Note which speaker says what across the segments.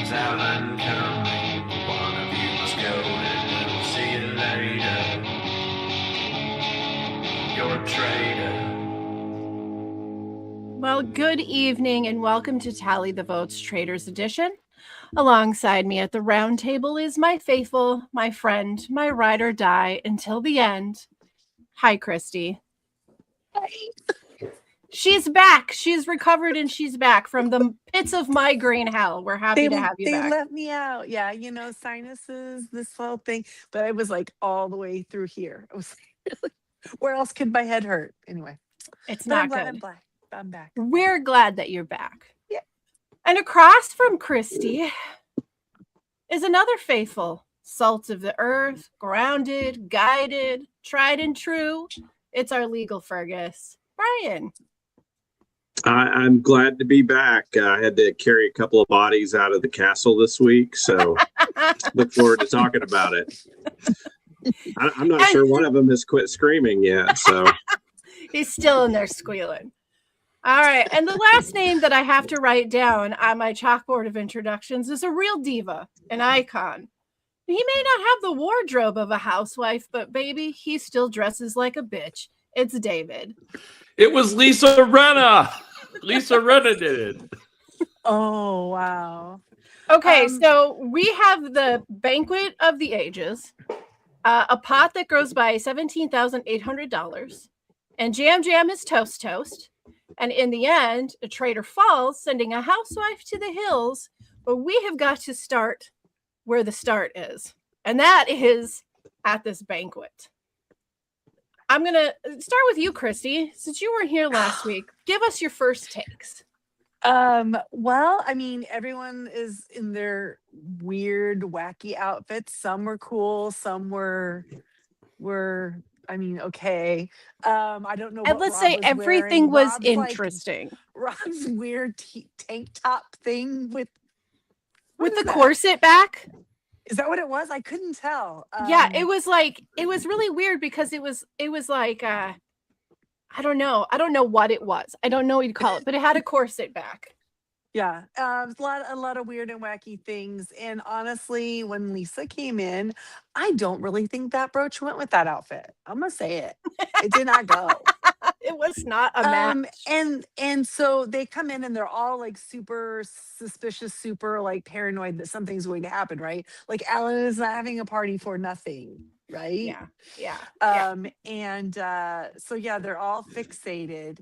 Speaker 1: name's Alan Cumming. One of you must go and we'll see you later. You're a traitor.
Speaker 2: Well, good evening and welcome to Tally the Votes Traitors Edition. Alongside me at the round table is my faithful, my friend, my ride or die until the end. Hi, Christy.
Speaker 3: Hi.
Speaker 2: She's back. She's recovered and she's back from the pits of migraine hell. We're happy to have you back.
Speaker 3: They let me out. Yeah, sinuses, this whole thing. But I was like all the way through here. I was like, really? Where else could my head hurt? Anyway,
Speaker 2: it's not good.
Speaker 3: I'm back.
Speaker 2: We're glad that you're back.
Speaker 3: Yeah.
Speaker 2: And across from Christy is another faithful, salt of the earth, grounded, guided, tried and true. It's our legal Fergus, Brian.
Speaker 4: I'm glad to be back. I had to carry a couple of bodies out of the castle this week, so look forward to talking about it. I'm not sure one of them has quit screaming yet, so
Speaker 2: he's still in there squealing. All right, and the last name that I have to write down on my chalkboard of introductions is a real diva, an icon. He may not have the wardrobe of a housewife, but baby, he still dresses like a bitch. It's David.
Speaker 5: It was Lisa Rinna. Lisa Rinna did it.
Speaker 3: Oh, wow.
Speaker 2: Okay, so we have the Banquet of the Ages, a pot that grows by $17,800, and Jam is toast. And in the end, a traitor falls, sending a housewife to the hills. But we have got to start where the start is, and that is at this banquet. I'm going to start with you, Christy. Since you weren't here last week, give us your first takes.
Speaker 3: Well, I mean, everyone is in their weird, wacky outfits. Some were cool, some were okay. I don't know.
Speaker 2: And
Speaker 3: what
Speaker 2: let's
Speaker 3: Rob
Speaker 2: say
Speaker 3: was
Speaker 2: everything
Speaker 3: wearing.
Speaker 2: was
Speaker 3: Rob's,
Speaker 2: interesting.
Speaker 3: Rob's weird tank top thing with
Speaker 2: the corset back.
Speaker 3: Is that what it was? I couldn't tell.
Speaker 2: Yeah, it was really weird because it was like I don't know what it was. I don't know what you'd call it, but it had a corset back.
Speaker 3: Yeah, a lot of weird and wacky things. And honestly, when Lisa came in, I don't really think that brooch went with that outfit. I'm gonna say it. It did not go.
Speaker 2: It was not a match.
Speaker 3: And so they come in and they're all like super suspicious, super like paranoid that something's going to happen, right? Like Alan is not having a party for nothing, right?
Speaker 2: Yeah.
Speaker 3: And so yeah, they're all fixated.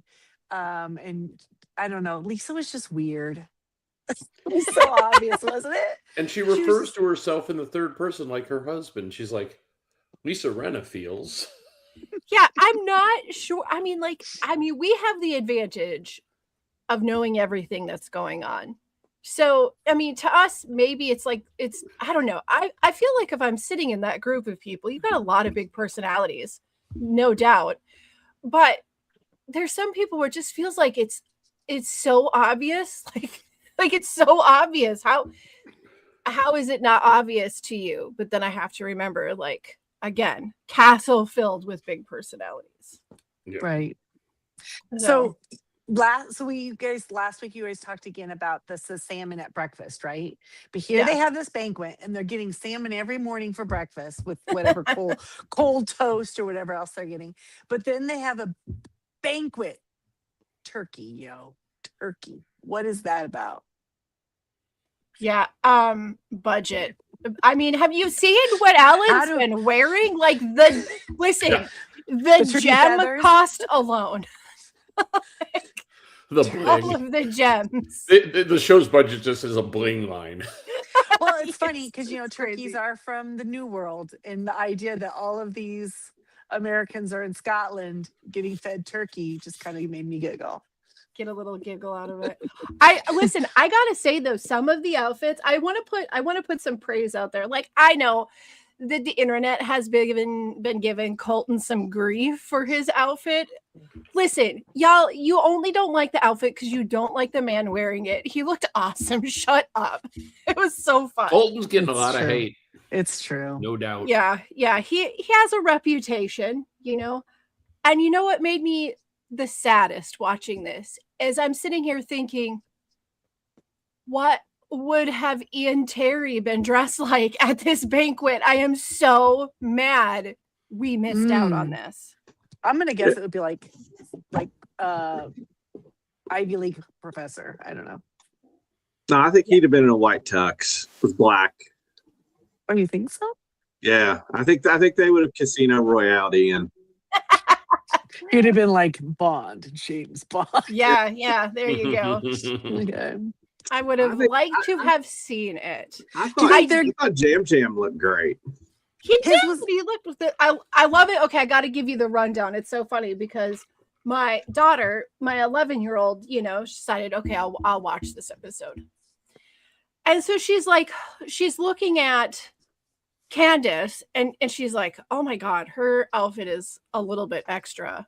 Speaker 3: And I don't know. Lisa was just weird. It was so obvious, wasn't it?
Speaker 5: And she refers to herself in the third person like her husband. She's like, Lisa Rinna feels.
Speaker 2: Yeah, I'm not sure. I mean, we have the advantage of knowing everything that's going on. So, I mean, to us, maybe it's I don't know. I feel like if I'm sitting in that group of people, you've got a lot of big personalities, no doubt. But there's some people where it just feels like it's so obvious. Like it's so obvious. How is it not obvious to you? But then I have to remember, like, again, castle filled with big personalities.
Speaker 5: Yeah.
Speaker 3: Right. So last week you guys talked again about the salmon at breakfast, right? But here they have this banquet and they're getting salmon every morning for breakfast with whatever cold toast or whatever else they're getting. But then they have a banquet turkey. What is that about?
Speaker 2: Yeah, budget. I mean, have you seen what Alan's been wearing? Like the gem feathers? Cost alone. All of the gems.
Speaker 5: The show's budget just is a bling line.
Speaker 3: Well, it's funny because turkeys are from the New World, and the idea that all of these Americans are in Scotland getting fed turkey just kind of made me giggle.
Speaker 2: Get a little giggle out of it. I gotta say though, some of the outfits I want to put some praise out there. Like, I know that the internet has been giving Colton some grief for his outfit. Listen, y'all, you only don't like the outfit because you don't like the man wearing it. He looked awesome. Shut up. It was so fun.
Speaker 5: Colton's getting a lot of hate.
Speaker 3: It's true.
Speaker 5: No doubt.
Speaker 2: Yeah. He has a reputation, And you know what made me the saddest watching this is I'm sitting here thinking, what would have Ian Terry been dressed like at this banquet? I am so mad we missed out on this.
Speaker 3: I'm gonna guess it would be like Ivy League professor. I don't know.
Speaker 4: No, I think he'd have been in a white tux with black.
Speaker 3: Oh, you think so?
Speaker 4: Yeah, I think they would have Casino Royale Ian.
Speaker 3: He'd have been like Bond, James Bond.
Speaker 2: Yeah, there you go.
Speaker 3: Okay.
Speaker 2: I would have liked to have seen it.
Speaker 4: I thought Jam Jam looked great.
Speaker 2: He did. He looked with it. I love it. Okay, I got to give you the rundown. It's so funny because my daughter, my 11-year-old, she decided, okay, I'll watch this episode. And so she's looking at Candace and she's like, oh my God, her outfit is a little bit extra.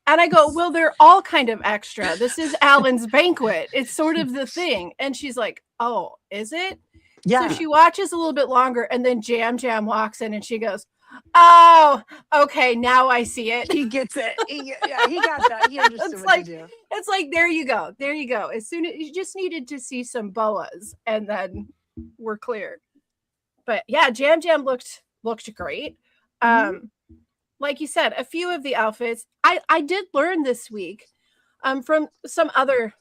Speaker 2: And I go, well, they're all kind of extra. This is Alan's banquet. It's sort of the thing. And she's like, oh, is it? Yeah. So she watches a little bit longer and then Jam Jam walks in and she goes, oh, okay, now I see it.
Speaker 3: He gets it. He got that. He understood what to do.
Speaker 2: It's like, there you go. As soon as you just needed to see some boas and then we're clear. But yeah, Jam Jam looked great. Like you said, a few of the outfits. I did learn this week from some other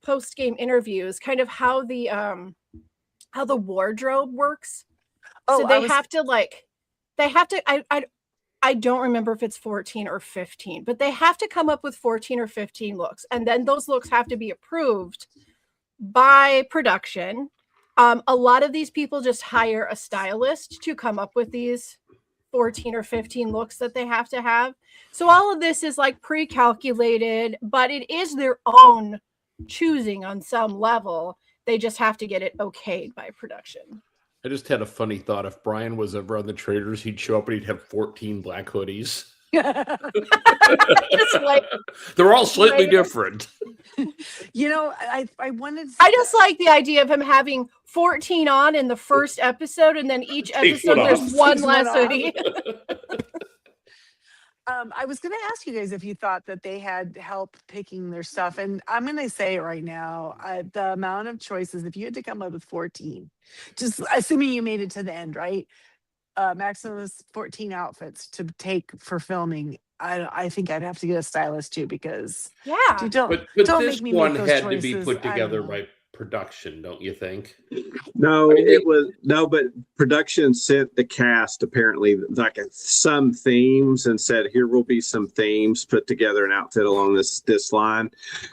Speaker 2: post-game interviews kind of how the wardrobe works. So they have to I don't remember if it's 14 or 15, but they have to come up with 14 or 15 looks. And then those looks have to be approved by production. A lot of these people just hire a stylist to come up with these 14 or 15 looks that they have to have. So all of this is like pre-calculated, but it is their own choosing on some level. They just have to get it okayed by production.
Speaker 5: I just had a funny thought. If Brian was ever on the Traitors, he'd show up and he'd have 14 black hoodies. They're all slightly different.
Speaker 3: I wanted.
Speaker 2: I just like the idea of him having 14 on in the first episode, and then each episode there's one less hoodie.
Speaker 3: I was going to ask you guys if you thought that they had help picking their stuff, and I'm going to say it right now: the amount of choices. If you had to come up with 14, just assuming you made it to the end, right? Maximum is 14 outfits to take for filming. I think I'd have to get a stylist too because
Speaker 2: but
Speaker 3: don't
Speaker 5: this
Speaker 3: make me
Speaker 5: one
Speaker 3: make those
Speaker 5: had
Speaker 3: choices.
Speaker 5: to be put together by production, don't you think?
Speaker 4: No, but production sent the cast apparently like some themes and said here will be some themes, put together an outfit along this line,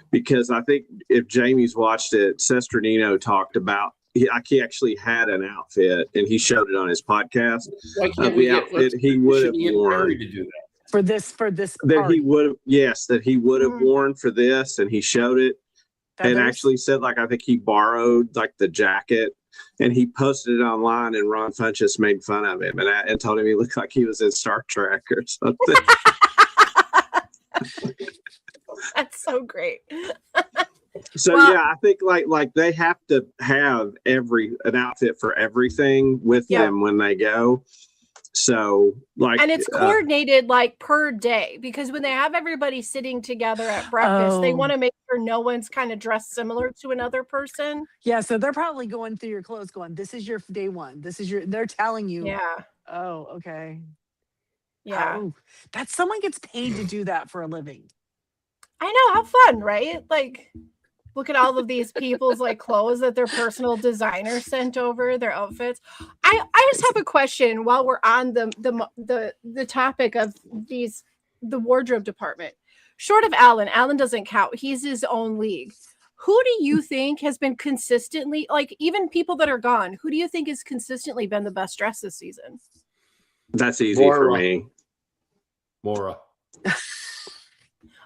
Speaker 4: because I think if Jamie's watched it, Sesternino talked about he actually had an outfit and he showed it on his podcast. The outfit he would have worn
Speaker 5: to do that.
Speaker 3: For this
Speaker 4: that
Speaker 3: party.
Speaker 4: he would have worn for this, and he showed it and actually said like I think he borrowed like the jacket and he posted it online and Ron Funches made fun of him and told him he looked like he was in Star Trek or something.
Speaker 2: That's so great.
Speaker 4: So I think like they have to have an outfit for everything with them when they go. So and
Speaker 2: it's coordinated like per day, because when they have everybody sitting together at breakfast, they want to make sure no one's kind of dressed similar to another person.
Speaker 3: Yeah, so they're probably going through your clothes going, this is your day one. They're telling you.
Speaker 2: Yeah.
Speaker 3: Oh, okay.
Speaker 2: Yeah.
Speaker 3: Oh, that someone gets paid to do that for a living.
Speaker 2: I know, how fun, right? Like, look at all of these people's like clothes that their personal designer sent over, their outfits. I just have a question while we're on the topic of the wardrobe department. Short of Alan doesn't count. He's his own league. Who do you think has been consistently, like even people that are gone, who do you think has consistently been the best dressed this season?
Speaker 4: That's easy for me.
Speaker 5: Maura.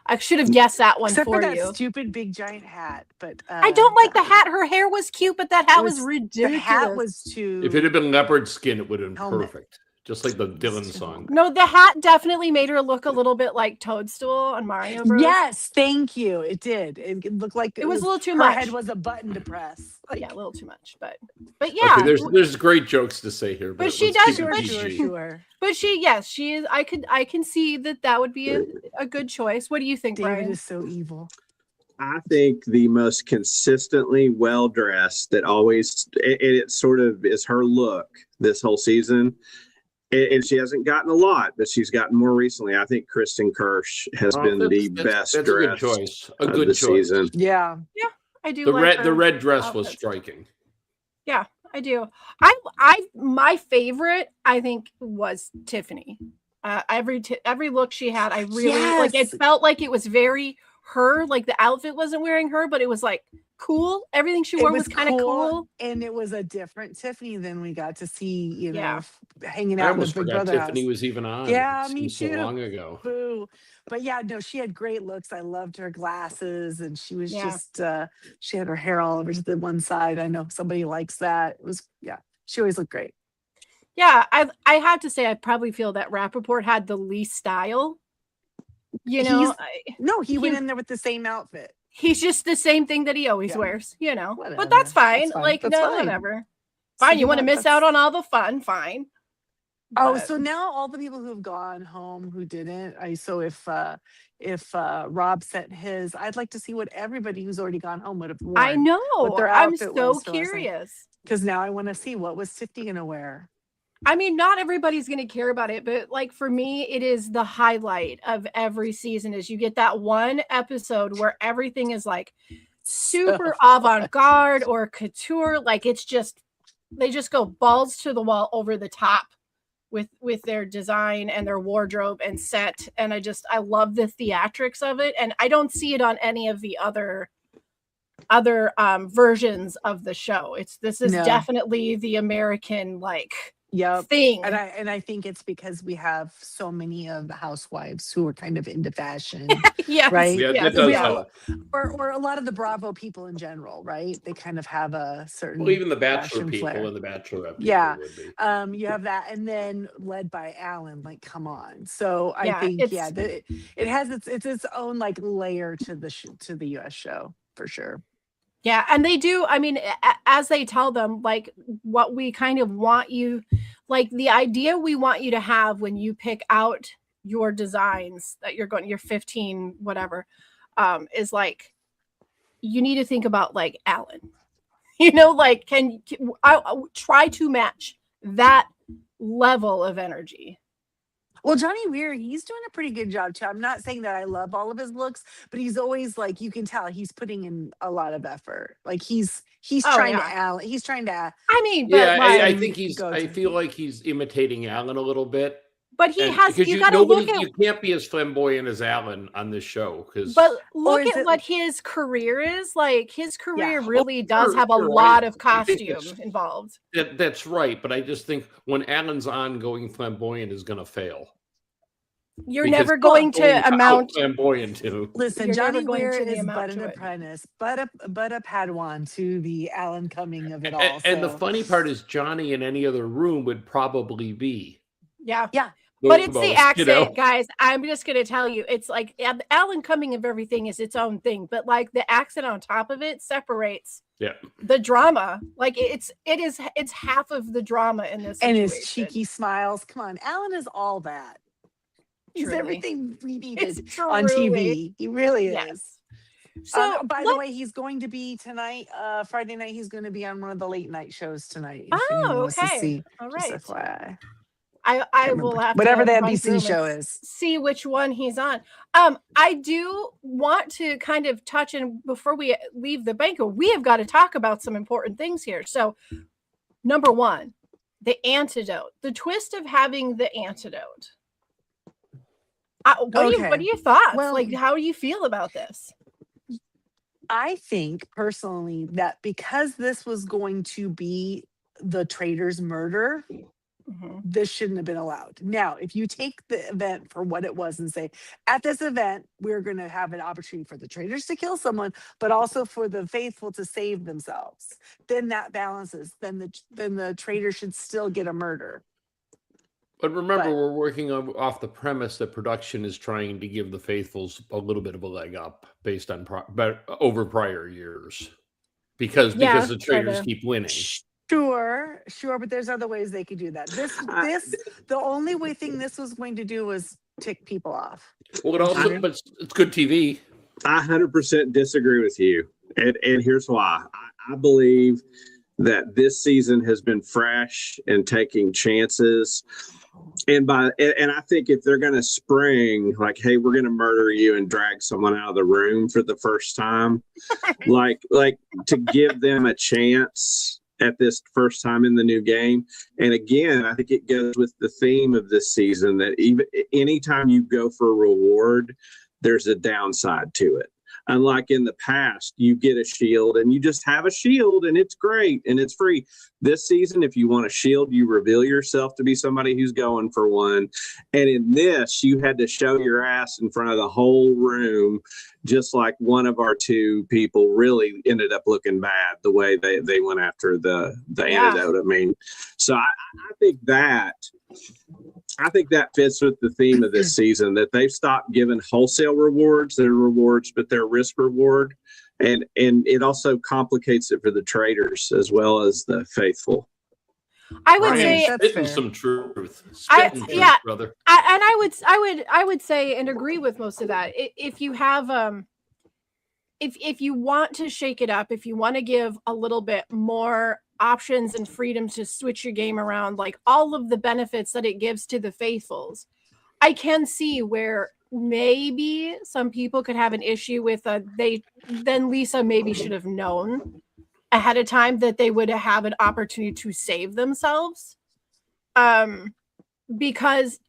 Speaker 2: I should have guessed that one
Speaker 3: Except
Speaker 2: for
Speaker 3: that
Speaker 2: you.
Speaker 3: Stupid big giant hat, but
Speaker 2: I don't like the hat. Her hair was cute, but that hat was ridiculous.
Speaker 3: The hat was too.
Speaker 5: If it had been leopard skin, it would have been perfect. Just like the Dylan song.
Speaker 2: No, the hat definitely made her look a little bit like Toadstool on Mario Bros.
Speaker 3: Yes, thank you. It did. It looked like
Speaker 2: it was a little too
Speaker 3: her
Speaker 2: much.
Speaker 3: Her head was a button to press.
Speaker 2: Yeah, a little too much, but yeah.
Speaker 5: Okay, there's great jokes to say here,
Speaker 2: but she does.
Speaker 3: Sure.
Speaker 2: But she is. I can see that would be a good choice. What do you think,
Speaker 3: David
Speaker 2: Brian?
Speaker 3: is so evil.
Speaker 2: David is so evil. But she, yes, she is. I can see that would be a good choice. What do you think, Brian?
Speaker 3: David is so evil. David is so evil. David is so evil.
Speaker 4: I think the most consistently well dressed that always, it sort of is her look this whole season. And she hasn't gotten a lot, but she's gotten more recently. I think Kristen Kirsch has been the best
Speaker 5: that's
Speaker 4: dressed
Speaker 5: a good choice. A
Speaker 4: of
Speaker 5: good
Speaker 4: the
Speaker 5: choice.
Speaker 4: season.
Speaker 3: Yeah.
Speaker 2: Yeah, I do.
Speaker 5: The
Speaker 2: like
Speaker 5: red dress was
Speaker 2: outfits.
Speaker 5: striking.
Speaker 2: Yeah, I do. My favorite, I think, was Tiffany. Every look she had, I really like. It felt like it was very her. Like the outfit wasn't wearing her, but it was like cool. Everything she wore was kind of cool.
Speaker 3: And it was a different Tiffany than we got to see, you know,
Speaker 2: Yeah.
Speaker 3: hanging
Speaker 5: I
Speaker 3: out in the
Speaker 5: almost
Speaker 3: Big
Speaker 5: forgot
Speaker 3: Brother
Speaker 5: Tiffany
Speaker 3: house.
Speaker 5: was even on.
Speaker 3: Yeah,
Speaker 5: It
Speaker 3: me
Speaker 5: seems
Speaker 3: too.
Speaker 5: so long ago.
Speaker 3: Boo. But yeah, no, she had great looks. I loved her glasses, and she was just she had her hair all over to the one side. I know somebody likes that. It was she always looked great.
Speaker 2: Yeah, I have to say I probably feel that Rappaport had the least style. You know,
Speaker 3: he went in there with the same outfit.
Speaker 2: He's just the same thing that he always wears, you know.
Speaker 3: Whatever.
Speaker 2: But that's fine.
Speaker 3: That's
Speaker 2: Like,
Speaker 3: fine.
Speaker 2: whatever. Fine,
Speaker 3: So
Speaker 2: you want to miss out on all the fun, fine.
Speaker 3: Oh, so now all the people who've gone home who didn't, if Rob sent his, I'd like to see what everybody who's already gone home would have worn.
Speaker 2: I know.
Speaker 3: What their
Speaker 2: I'm
Speaker 3: outfit
Speaker 2: so
Speaker 3: was,
Speaker 2: curious.
Speaker 3: Because now I want to see what was Tiffany gonna wear.
Speaker 2: I mean, not everybody's going to care about it, but like for me, it is the highlight of every season is you get that one episode where everything is like super avant-garde or couture. Like it's just, they just go balls to the wall over the top with their design and their wardrobe and set. And I love the theatrics of it. And I don't see it on any of the other versions of the show. This is definitely the American thing.
Speaker 3: And I think it's because we have so many of the housewives who are kind of into fashion.
Speaker 2: Yes,
Speaker 3: right?
Speaker 5: Yeah,
Speaker 2: yes,
Speaker 5: that does help.
Speaker 3: Or a lot of the Bravo people in general, right? They kind of have a certain
Speaker 5: even the Bachelor people
Speaker 3: flair.
Speaker 5: and the Bachelorette people would be.
Speaker 3: You have that, and then led by Alan. Like, come on. So I think it has its own like layer to the US show for sure.
Speaker 2: Yeah, and they do. I mean, as they tell them, like what we kind of want you, like the idea we want you to have when you pick out your designs that you're going, your 15, whatever, is like, you need to think about like Alan, you know, like, can I try to match that level of energy?
Speaker 3: Well, Johnny Weir, he's doing a pretty good job too. I'm not saying that I love all of his looks, but he's always like, you can tell he's putting in a lot of effort. Like he's trying to he's trying to.
Speaker 2: I mean,
Speaker 5: but I think I feel like he's imitating Alan a little bit.
Speaker 2: But he has. You got to look at.
Speaker 5: You can't be as flamboyant as Alan on this show
Speaker 2: But look at what his career is like. His career really does have a lot of costume involved.
Speaker 5: That's right, but I just think when Alan's on, going flamboyant is going to fail.
Speaker 2: You're never going to amount
Speaker 5: flamboyant to.
Speaker 3: Listen, Johnny Weir is but an apprentice, but a Padawan to the Alan Cumming of it all.
Speaker 5: And the funny part is, Johnny in any other room would probably be.
Speaker 2: Yeah. But it's the accent, guys. I'm just going to tell you, it's like Alan Cumming of everything is its own thing, but like the accent on top of it separates the drama. Like it's half of the drama in this situation.
Speaker 3: And his cheeky smiles. Come on, Alan is all that. He's everything we needed on TV. He really is. So, by the way, he's going to be tonight, Friday night. He's going to be on one of the late night shows tonight.
Speaker 2: Okay. All right.
Speaker 3: Just FYI.
Speaker 2: I will have
Speaker 3: whatever
Speaker 2: to
Speaker 3: the NBC show is.
Speaker 2: See which one he's on. I do want to kind of touch, and before we leave the banquet, we have got to talk about some important things here. So, number one, the antidote, the twist of having the antidote. What are your thoughts?
Speaker 3: Well,
Speaker 2: like, how do you feel about this?
Speaker 3: I think personally that because this was going to be the Traitors murder, this shouldn't have been allowed. Now, if you take the event for what it was and say, at this event, we're going to have an opportunity for the Traitors to kill someone, but also for the faithful to save themselves, then that balances. Then the Traitor should still get a murder.
Speaker 5: But remember, we're working off the premise that production is trying to give the faithfuls a little bit of a leg up based on over prior years, because the Traitors keep winning.
Speaker 3: Sure, but there's other ways they could do that. The only thing this was going to do was tick people off.
Speaker 5: Well, but it's good TV.
Speaker 4: I 100% disagree with you. And here's why. I believe that this season has been fresh and taking chances. And I think if they're going to spring like, hey, we're going to murder you and drag someone out of the room for the first time, like to give them a chance at this first time in the new game. And again, I think it goes with the theme of this season that even anytime you go for a reward, there's a downside to it. Unlike in the past, you get a shield and you just have a shield and it's great and it's free. This season, if you want a shield, you reveal yourself to be somebody who's going for one. And in this, you had to show your ass in front of the whole room, just like one of our two people really ended up looking bad the way they went after the antidote. I mean, so I think that fits with the theme of this season, that they've stopped giving wholesale rewards. They're rewards, but they're risk reward. And it also complicates it for the traitors as well as the faithful.
Speaker 2: I would say
Speaker 5: spitting some truth. Brother.
Speaker 2: I would say and agree with most of that. If you have if you want to shake it up, if you want to give a little bit more options and freedom to switch your game around, like all of the benefits that it gives to the faithfuls, I can see where maybe some people could have an issue with then Lisa maybe should have known ahead of time that they would have an opportunity to save themselves. Because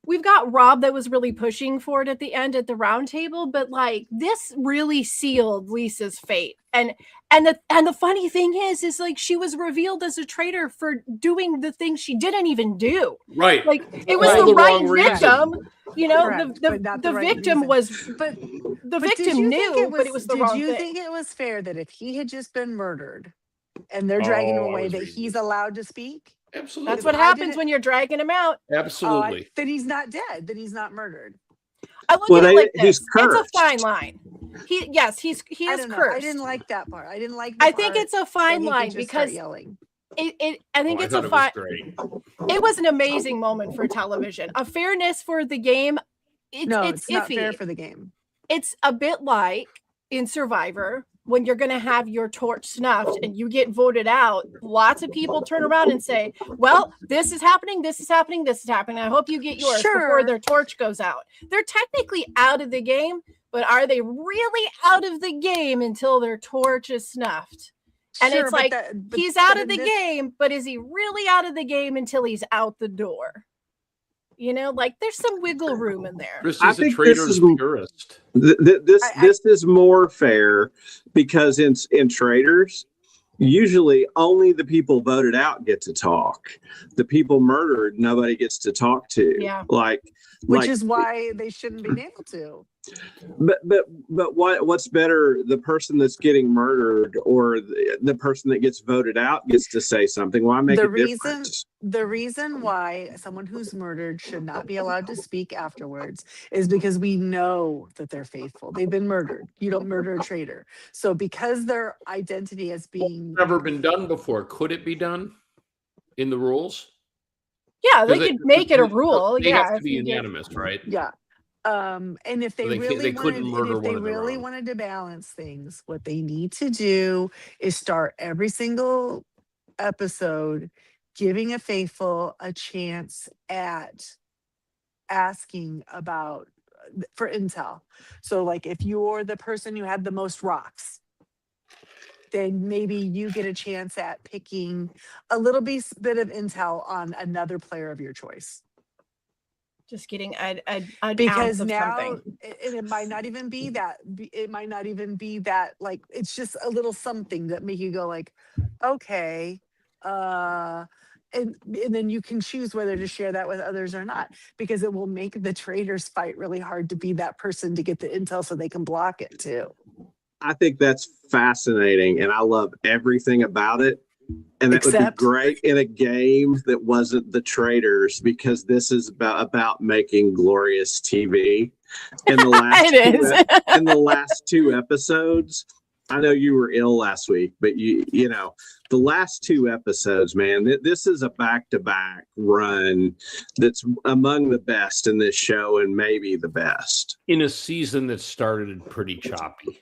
Speaker 2: we've got Rob that was really pushing for it at the end at the round table, but like this really sealed Lisa's fate. And the funny thing is like she was revealed as a traitor for doing the thing she didn't even do.
Speaker 5: Right.
Speaker 2: Like it was the right victim. You know, the victim
Speaker 3: reason.
Speaker 2: was,
Speaker 3: but
Speaker 2: the victim knew, but it was the wrong thing.
Speaker 3: Did you think it was fair that if he had just been murdered and they're dragging him away, that he's allowed to speak?
Speaker 5: Absolutely.
Speaker 2: That's what happens when you're dragging him out.
Speaker 5: Absolutely.
Speaker 3: Then he's not dead. Then he's not murdered.
Speaker 2: I look at it like this.
Speaker 4: He's cursed.
Speaker 2: It's a fine line. He is cursed.
Speaker 3: I didn't like that part. I didn't like.
Speaker 2: I think it's a fine line because
Speaker 3: yelling.
Speaker 2: I think it's a fine. It was an amazing moment for television. A fairness for the game. It's iffy.
Speaker 3: Not fair for the game.
Speaker 2: It's a bit like in Survivor when you're going to have your torch snuffed and you get voted out. Lots of people turn around and say, well, this is happening. This is happening. This is happening. I hope you get yours before their torch goes out. They're technically out of the game, but are they really out of the game until their torch is snuffed? And it's like, he's out of the game, but is he really out of the game until he's out the door? You know, like there's some wiggle room in there.
Speaker 5: This is a traitor's purist.
Speaker 4: This is more fair because in traitors, usually only the people voted out get to talk. The people murdered, nobody gets to talk to.
Speaker 2: Yeah.
Speaker 3: Which is why they shouldn't be able to.
Speaker 4: But what's better, the person that's getting murdered or the person that gets voted out gets to say something? Why make a difference?
Speaker 3: The reason why someone who's murdered should not be allowed to speak afterwards is because we know that they're faithful. They've been murdered. You don't murder a traitor. So because their identity as being
Speaker 5: never been done before, could it be done in the rules?
Speaker 2: Yeah, they could make it a rule.
Speaker 5: They have to be unanimous, right?
Speaker 3: Yeah. And if they really
Speaker 5: wanted
Speaker 3: to balance things, what they need to do is start every single episode giving a faithful a chance at asking for intel. So like if you're the person who had the most rocks, then maybe you get a chance at picking a little bit of intel on another player of your choice.
Speaker 2: Just getting an
Speaker 3: because
Speaker 2: ounce of
Speaker 3: now
Speaker 2: something.
Speaker 3: It might not even be that. It might not even be that. Like it's just a little something that make you go like, okay, and then you can choose whether to share that with others or not, because it will make the traitors fight really hard to be that person to get the intel so they can block it too.
Speaker 4: I think that's fascinating, and I love everything about it. And that would be great in a game that wasn't the Traitors, because this is about making glorious TV. In the last in the last two episodes, I know you were ill last week, but you know, the last 2 episodes, man, this is a back-to-back run that's among the best in this show and maybe the best.
Speaker 5: In a season that started pretty choppy.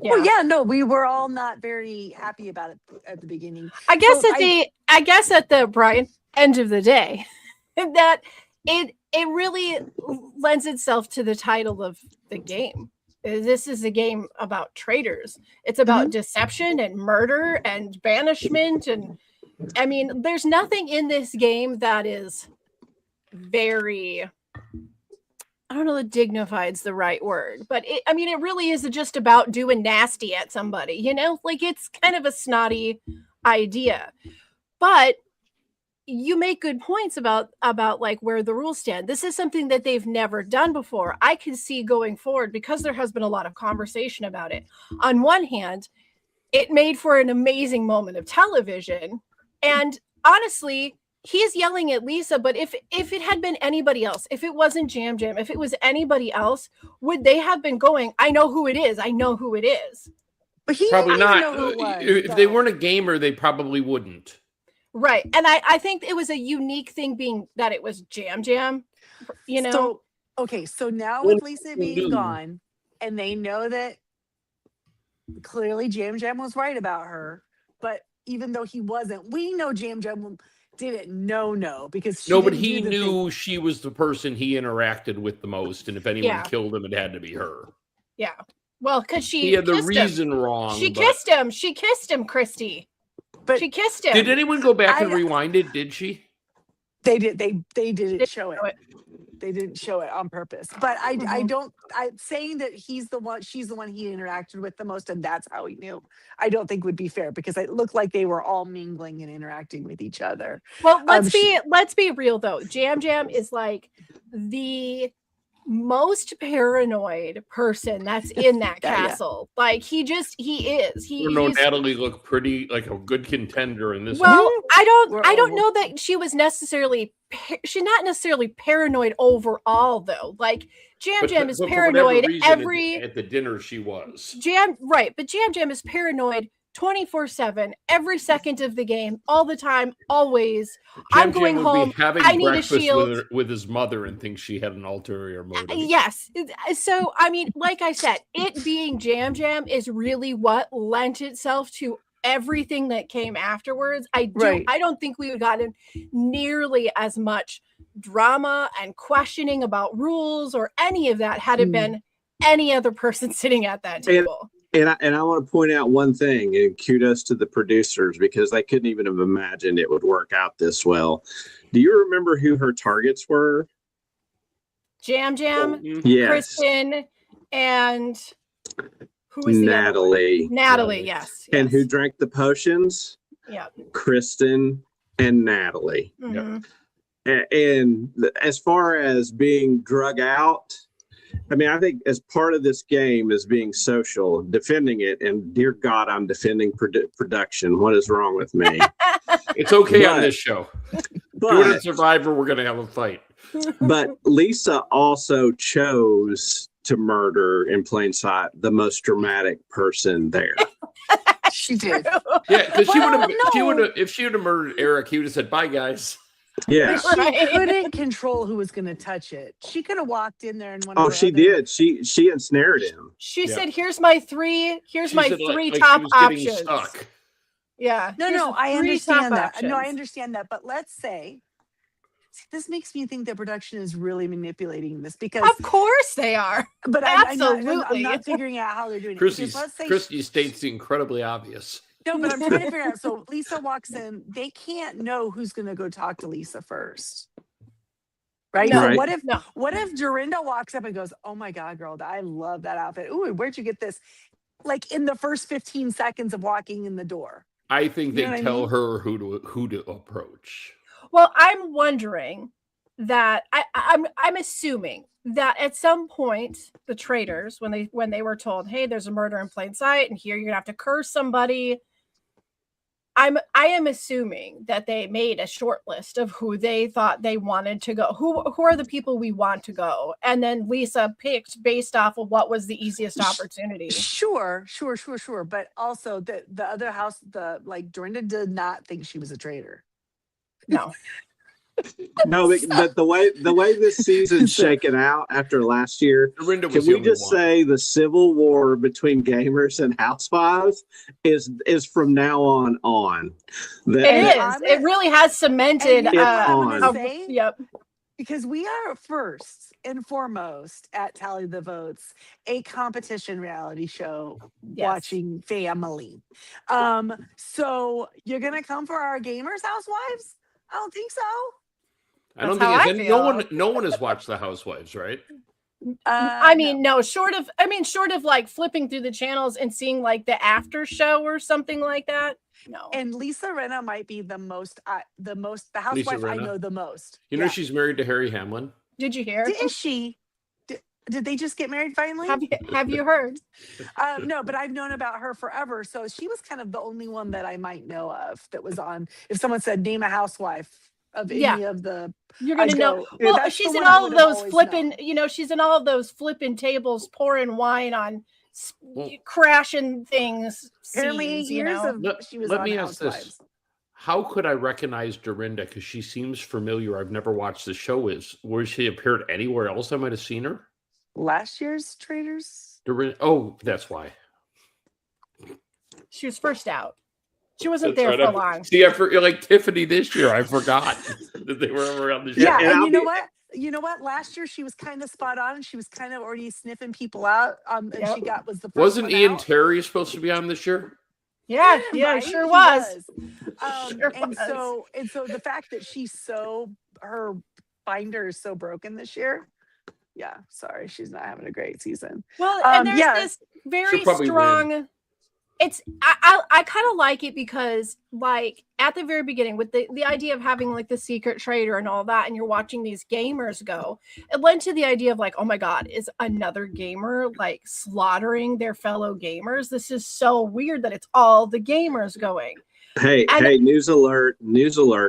Speaker 3: Yeah. Well, yeah, no, we were all not very happy about it at the beginning.
Speaker 2: I guess at the Brian end of the day, that it really lends itself to the title of the game. This is a game about traitors. It's about deception and murder and banishment. And I mean, there's nothing in this game that is very, I don't know if dignified's the right word, but it really is just about doing nasty at somebody, you know, like it's kind of a snotty idea, but you make good points about like where the rules stand. This is something that they've never done before. I can see going forward, because there has been a lot of conversation about it. On one hand, it made for an amazing moment of television. And honestly, he's yelling at Lisa, but if it had been anybody else, if it wasn't Jam Jam, if it was anybody else, would they have been going, I know who it is. I know who it is.
Speaker 3: But he
Speaker 5: probably not.
Speaker 3: Know who it was,
Speaker 5: if they weren't a gamer, they probably wouldn't.
Speaker 2: Right. And I think it was a unique thing being that it was Jam Jam, you know?
Speaker 3: So, okay. So now with Lisa being gone and they know that clearly Jam Jam was right about her, but even though he wasn't, we know Jam Jam didn't know because
Speaker 5: but he knew she was the person he interacted with the most. And if anyone killed him, it had to be her.
Speaker 2: Yeah. Well, because
Speaker 5: he had the reason wrong.
Speaker 2: She kissed him. She kissed him, Christy. But she kissed him.
Speaker 5: Did anyone go back and rewind it? Did she?
Speaker 3: They did. They didn't show it. They didn't show it on purpose. But I don't. I'm saying that she's the one he interacted with the most, and that's how he knew. I don't think would be fair because it looked like they were all mingling and interacting with each other.
Speaker 2: Well, let's be real though. Jam Jam is like the most paranoid person that's in that castle. Yeah. Like he is.
Speaker 5: Natalie looked pretty like a good contender in this.
Speaker 2: Well, I don't know that she was necessarily. She's not necessarily paranoid overall, though. Like Jam Jam is paranoid
Speaker 5: at the dinner. She was
Speaker 2: but Jam Jam is paranoid 24/7, every second of the game, all the time, always. I'm going home. I need a shield
Speaker 5: with his mother and thinks she had an ulterior motive.
Speaker 2: Yes. So I mean, like I said, it being Jam Jam is really what lent itself to everything that came afterwards. I don't think we would have gotten nearly as much drama and questioning about rules or any of that had it been any other person sitting at that table.
Speaker 4: And I want to point out one thing, and kudos to the producers because they couldn't even have imagined it would work out this well. Do you remember who her targets were?
Speaker 2: Jam Jam,
Speaker 4: yes.
Speaker 2: Kristen, and who was
Speaker 4: Natalie?
Speaker 2: Natalie, yes.
Speaker 4: And who drank the potions?
Speaker 2: Yeah.
Speaker 4: Kristen and Natalie.
Speaker 2: Mm-hmm.
Speaker 4: And as far as being drug out, I mean, I think as part of this game is being social, defending it, and dear God, I'm defending production. What is wrong with me?
Speaker 5: It's okay on this show. Doing a Survivor, we're going to have a fight.
Speaker 4: But Lisa also chose to murder in plain sight the most dramatic person there.
Speaker 3: She did.
Speaker 5: Yeah, because she would have if she would have murdered Eric, he would have said, "Bye, guys."
Speaker 4: Yeah,
Speaker 3: she couldn't control who was going to touch it. She could have walked in there and one.
Speaker 4: Oh, she did. She ensnared him.
Speaker 2: She said, "Here's my three. Here's my three top options."
Speaker 5: Stuck.
Speaker 2: Yeah.
Speaker 3: No, I understand that. Options. No, I understand that. But let's say, this makes me think that production is really manipulating this because,
Speaker 2: of course, they are.
Speaker 3: But
Speaker 2: absolutely,
Speaker 3: I'm not figuring out how they're doing it.
Speaker 5: Christy states the incredibly obvious.
Speaker 3: No, but I'm trying to figure out. So Lisa walks in. They can't know who's going to go talk to Lisa first, right?
Speaker 2: No.
Speaker 3: So what if Dorinda walks up and goes, "Oh my God, girl, I love that outfit. Ooh, where'd you get this?" Like in the first 15 seconds of walking in the door.
Speaker 5: I think they tell her who to approach.
Speaker 2: Well, I'm wondering that I'm assuming that at some point the traitors, when they were told, "Hey, there's a murder in plain sight, and here you're gonna have to curse somebody," I am assuming that they made a short list of who they thought they wanted to go. Who are the people we want to go? And then Lisa picked based off of what was the easiest opportunity.
Speaker 3: Sure. But also the other house, Dorinda did not think she was a traitor.
Speaker 2: No.
Speaker 4: No, but the way this season's shaken out after last year, can we just say the civil war between gamers and housewives is from now on?
Speaker 2: It really has cemented.
Speaker 3: Yep. Because we are first and foremost at Tally the Votes, a competition reality show watching family. So you're gonna come for our gamers housewives? I don't think so.
Speaker 5: I don't think no one has watched The Housewives, right?
Speaker 2: Short of like flipping through the channels and seeing like the after show or something like that. No.
Speaker 3: And Lisa Rinna might be the housewife I know the most.
Speaker 5: You know she's married to Harry Hamlin.
Speaker 2: Did you hear?
Speaker 3: Is she? Did they just get married finally?
Speaker 2: Have you heard?
Speaker 3: No, but I've known about her forever. So she was kind of the only one that I might know of that was on. If someone said name a housewife of any of the,
Speaker 2: you're gonna know. Well, she's in all of those flipping. She's in all of those flipping tables, pouring wine on, crashing things.
Speaker 3: Apparently, years of she was.
Speaker 5: Let me ask this: how could I recognize Dorinda? Because she seems familiar. I've never watched the show. Where she appeared anywhere else? I might have seen her.
Speaker 3: Last year's Traitors.
Speaker 5: Dorinda. Oh, that's why.
Speaker 2: She was first out. She wasn't there for long.
Speaker 5: See, like Tiffany this year, I forgot that they were ever on the show.
Speaker 3: Yeah, and you know what? You know what? Last year she was kind of spot on, and she was kind of already sniffing people out. And she was the first.
Speaker 5: Wasn't Ian Terry supposed to be on this year?
Speaker 2: Yeah, right? Sure was.
Speaker 3: And so the fact that her binder is so broken this year. Yeah, sorry, she's not having a great season.
Speaker 2: Well, and there's this very strong. I kind of like it because, like, at the very beginning, with the idea of having like the secret traitor and all that, and you're watching these gamers go, it led to the idea of like, oh my god, is another gamer like slaughtering their fellow gamers? This is so weird that it's all the gamers going.
Speaker 4: Hey, news alert,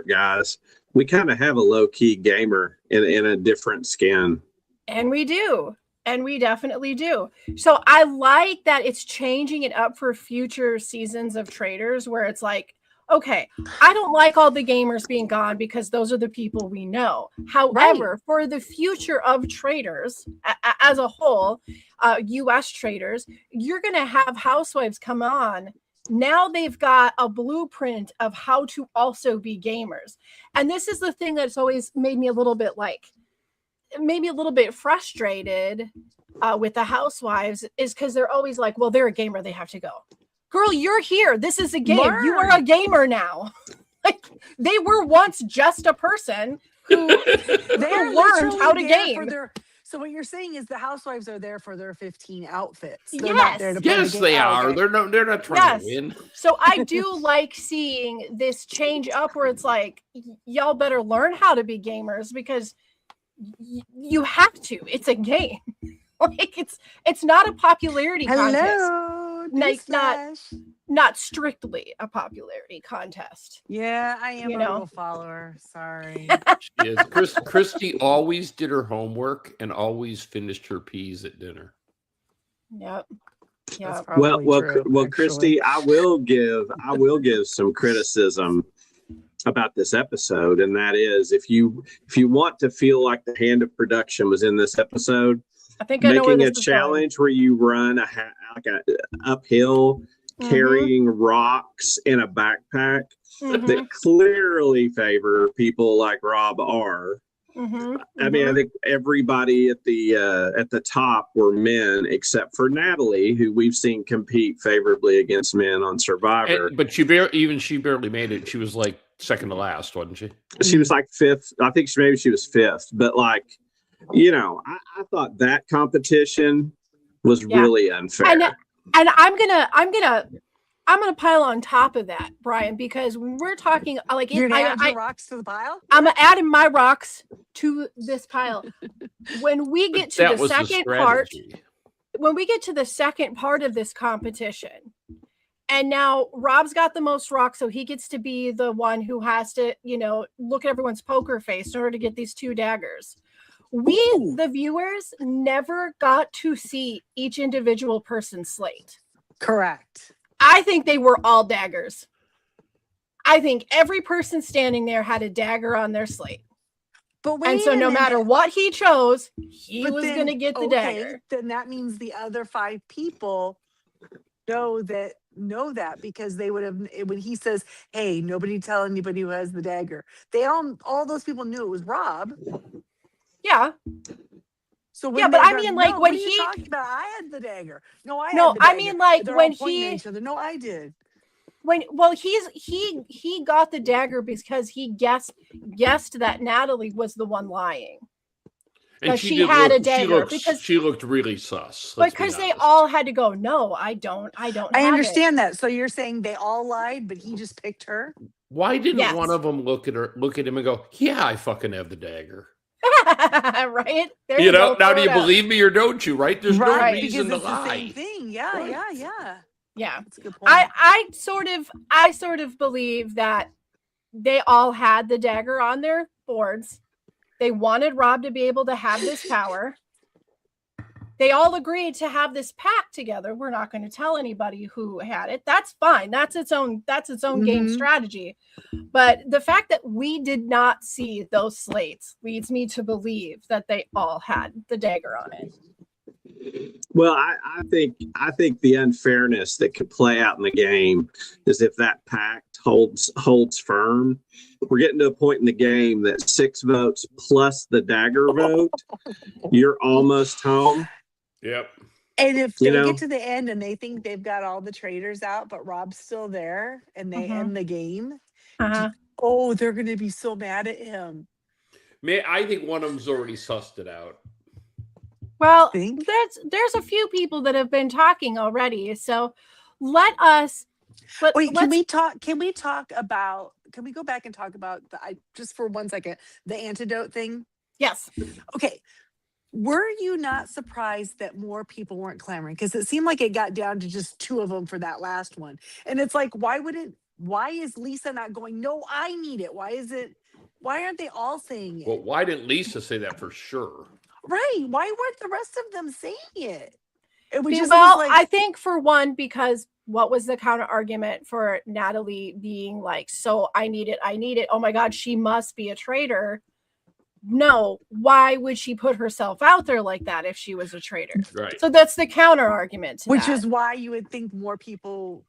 Speaker 4: guys! We kind of have a low key gamer in a different skin.
Speaker 2: And we do. And we definitely do. So I like that it's changing it up for future seasons of Traitors where it's like, okay, I don't like all the gamers being gone because those are the people we know. However, for the future of Traitors as a whole, US Traitors, you're going to have housewives come on. Now they've got a blueprint of how to also be gamers. And this is the thing that's always made me a little bit frustrated with the housewives is because they're always like, well, they're a gamer, they have to go. Girl, you're here. This is a game. Learn. You are a gamer now. Like they were once just a person who learned how to game.
Speaker 3: So what you're saying is the housewives are there for their 15 outfits.
Speaker 2: They're not
Speaker 5: there to yes, they are. Okay. They're not trying to win.
Speaker 2: So I do like seeing this change up where it's like, y'all better learn how to be gamers because you have to. It's a game. Like it's not a popularity contest. Not strictly a popularity contest.
Speaker 3: Yeah, I am a little follower. Sorry.
Speaker 5: Christy always did her homework and always finished her peas at dinner.
Speaker 2: Yep.
Speaker 4: Well, Christy, I will give some criticism about this episode, and that is if you want to feel like the hand of production was in this episode,
Speaker 2: I think I know
Speaker 4: making a challenge where you run a uphill carrying rocks in a backpack that clearly favor people like Rob R. I mean, I think everybody at the top were men except for Natalie, who we've seen compete favorably against men on Survivor.
Speaker 5: But she barely made it. She was like second to last, wasn't she?
Speaker 4: She was like fifth. I think maybe she was fifth. But like, I thought that competition was really unfair.
Speaker 2: And I'm gonna pile on top of that, Brian, because when we're talking like
Speaker 3: you're gonna add your rocks to the pile.
Speaker 2: I'm adding my rocks to this pile. When we get to the second part, when we get to the second part of this competition, And now Rob's got the most rocks, so he gets to be the one who has to, look at everyone's poker face in order to get these 2 daggers. We, the viewers, never got to see each individual person's slate.
Speaker 3: Correct.
Speaker 2: I think they were all daggers. I think every person standing there had a dagger on their slate. And so no matter what he chose, he was going to get the dagger.
Speaker 3: Then that means the other 5 people know that because they would have, when he says, hey, nobody tell anybody who has the dagger, all those people knew it was Rob.
Speaker 2: Yeah.
Speaker 3: So
Speaker 2: but I mean, like, when he
Speaker 3: talking about, I had the dagger. No, I had
Speaker 2: no,
Speaker 3: the dagger.
Speaker 2: I mean, like,
Speaker 3: they're
Speaker 2: when
Speaker 3: all pointing
Speaker 2: he
Speaker 3: at each other. No, I did.
Speaker 2: He got the dagger because he guessed that Natalie was the one lying.
Speaker 5: And
Speaker 2: she had a dagger
Speaker 5: because she looked really sus.
Speaker 2: Because they all had to go, no, I don't. I
Speaker 3: understand that. So you're saying they all lied, but he just picked her?
Speaker 5: Why didn't one of them look at him and go, yeah, I fucking have the dagger?
Speaker 2: Right? There
Speaker 5: now do you believe me or don't you? Right? There's no reason to lie.
Speaker 3: The same thing. Yeah, right.
Speaker 2: Yeah.
Speaker 3: That's a good point.
Speaker 2: I sort of believe that they all had the dagger on their boards. They wanted Rob to be able to have this power. They all agreed to have this pact together. We're not going to tell anybody who had it. That's fine. That's its own game strategy. But the fact that we did not see those slates leads me to believe that they all had the dagger on it.
Speaker 4: Well, I think the unfairness that could play out in the game is if that pact holds firm. We're getting to a point in the game that 6 votes plus the dagger vote, you're almost home.
Speaker 5: Yep.
Speaker 3: And if they get to the end and they think they've got all the traitors out, but Rob's still there and they end the game, they're going to be so mad at him.
Speaker 2: I
Speaker 5: think one of them's already sussed it out.
Speaker 2: Well, there's a few people that have been talking already. So
Speaker 3: can we go back and talk about just for 1 second, the antidote thing?
Speaker 2: Yes.
Speaker 3: Okay. Were you not surprised that more people weren't clamoring? Because it seemed like it got down to just 2 of them for that last one. And it's like, why is Lisa not going, no, I need it? Why aren't they all saying it?
Speaker 5: Well, why didn't Lisa say that for sure?
Speaker 3: Right. Why weren't the rest of them saying it?
Speaker 2: I think for one, because what was the counter argument for Natalie being like, so I need it. Oh my God, she must be a traitor. No, why would she put herself out there like that if she was a traitor?
Speaker 5: Right.
Speaker 2: So that's the counter argument.
Speaker 3: Which is why you would think more people.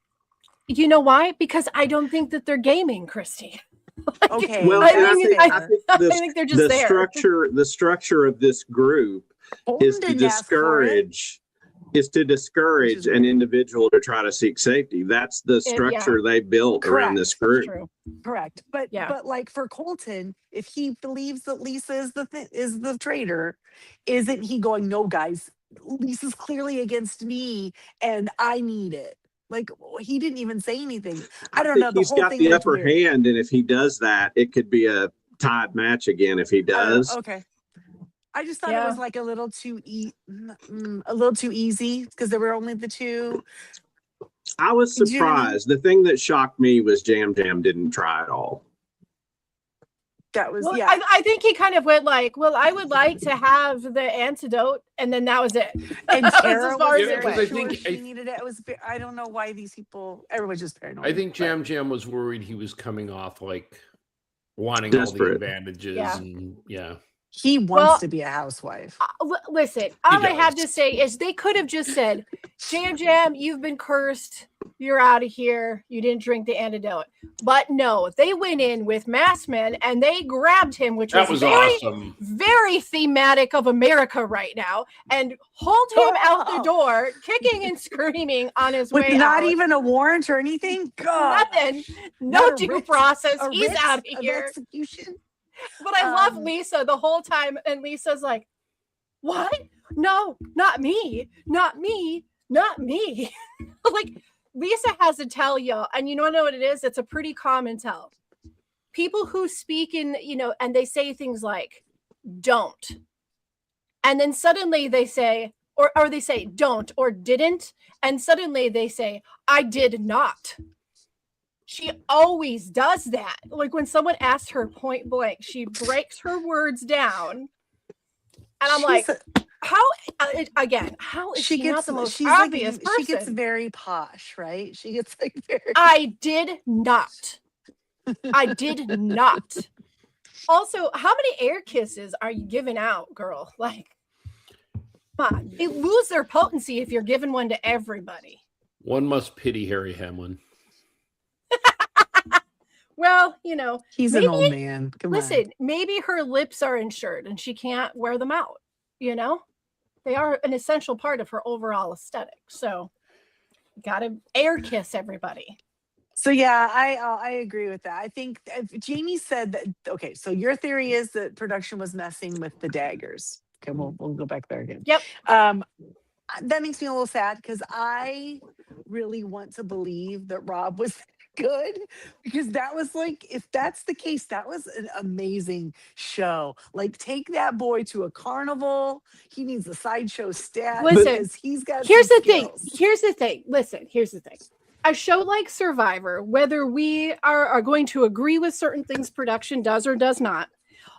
Speaker 2: You know why? Because I don't think that they're gaming, Christy.
Speaker 3: Okay.
Speaker 4: Well, I think they're just there. The structure of this group is to discourage an individual to try to seek safety. That's the structure they built around this group.
Speaker 3: Correct. But like for Colton, if he believes that Lisa is the traitor, isn't he going, no, guys, Lisa's clearly against me and I need it? Like, he didn't even say anything. I don't know.
Speaker 4: He's got the upper hand, and if he does that, it could be a tied match again if he does.
Speaker 3: Okay. I just thought it was like a little too easy because there were only the 2.
Speaker 4: I was surprised. The thing that shocked me was Jam Jam didn't try at all.
Speaker 3: That was
Speaker 2: I think he kind of went like, well, I would like to have the antidote, and then that was it.
Speaker 3: And Tara
Speaker 5: she
Speaker 3: needed it. I don't know why these people. Everyone's just paranoid.
Speaker 5: I think Jam Jam was worried he was coming off like wanting desperate. All the advantages. And
Speaker 3: he wants to be a housewife.
Speaker 2: Listen, all I have to say is they could have just said, Jam Jam, you've been cursed. You're out of here. You didn't drink the antidote. But no, they went in with masked men and they grabbed him, which was very,
Speaker 5: awesome.
Speaker 2: Very thematic of America right now, and hauled him out the door, kicking and screaming on his way out.
Speaker 3: Not even a warrant or anything? God.
Speaker 2: Nothing. No due process. He's out of here.
Speaker 3: Execution.
Speaker 2: But I love Lisa the whole time, and Lisa's like, what? No, not me. Not me. Not me. Like, Lisa has to tell y'all, and you know what it is? It's a pretty common tell. People who speak in, and they say things like, don't. And then suddenly they say, or they say don't or didn't, and suddenly they say, I did not. She always does that. Like when someone asks her point blank, she breaks her words down. And I'm like, how is she not the most obvious person?
Speaker 3: She gets very posh, right? She gets like very.
Speaker 2: I did not. I did not. Also, how many air kisses are you giving out, girl? Like, come on. They lose their potency if you're giving one to everybody.
Speaker 5: One must pity Harry Hamlin.
Speaker 2: Well,
Speaker 3: he's an old man.
Speaker 2: Listen, maybe her lips are insured and she can't wear them out. They are an essential part of her overall aesthetic. So, gotta air kiss everybody.
Speaker 3: So yeah, I agree with that. I think Jamie said that. Okay, so your theory is that production was messing with the daggers. Okay, we'll go back there again.
Speaker 2: Yep.
Speaker 3: That makes me a little sad because I really want to believe that Rob was good, because that was like, if that's the case, that was an amazing show. Like, take that boy to a carnival. He needs a sideshow stat.
Speaker 2: Listen,
Speaker 3: he's got.
Speaker 2: Here's the thing. Listen, here's the thing. A show like Survivor, whether we are going to agree with certain things production does or does not,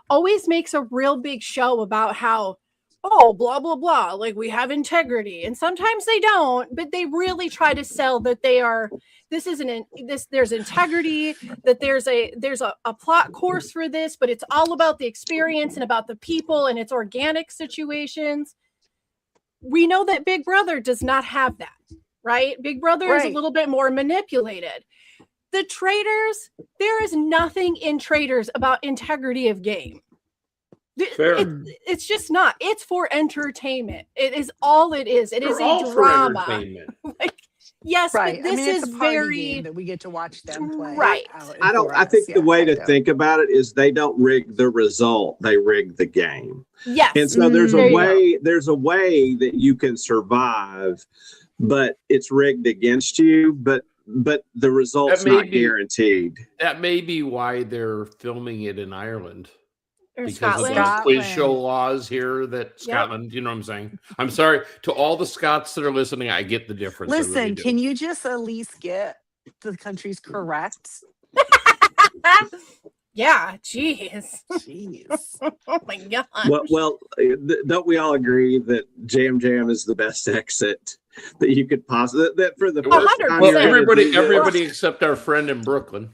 Speaker 2: always makes a real big show about how, blah, blah, blah, like we have integrity. And sometimes they don't, but they really try to sell that there's integrity, that there's a plot course for this, but it's all about the experience and about the people and it's organic situations. We know that Big Brother does not have that. Right? Big Brother is a little bit more manipulated. The Traitors, there is nothing in Traitors about integrity of game. It's just not. It's for entertainment. It is all it is. It is a drama. Yes, right. But this is very
Speaker 3: that we get to watch them play.
Speaker 2: Right.
Speaker 4: I think the way to think about it is they don't rig the result, they rig the game.
Speaker 2: Yes.
Speaker 4: And so there's a way that you can survive, but it's rigged against you, but the result's not guaranteed.
Speaker 5: That may be why they're filming it in Ireland.
Speaker 2: Or
Speaker 5: because
Speaker 2: Scotland.
Speaker 5: of those quiz show laws here that Scotland, you know what I'm saying? I'm sorry to all the Scots that are listening. I get the difference.
Speaker 3: Listen,
Speaker 5: really
Speaker 3: can you just at least get the countries correct?
Speaker 2: Yeah, jeez. Oh my god.
Speaker 4: Well, don't we all agree that Jam Jam is the best exit that you could possibly, that for the first time?
Speaker 5: Well, everybody except our friend in Brooklyn.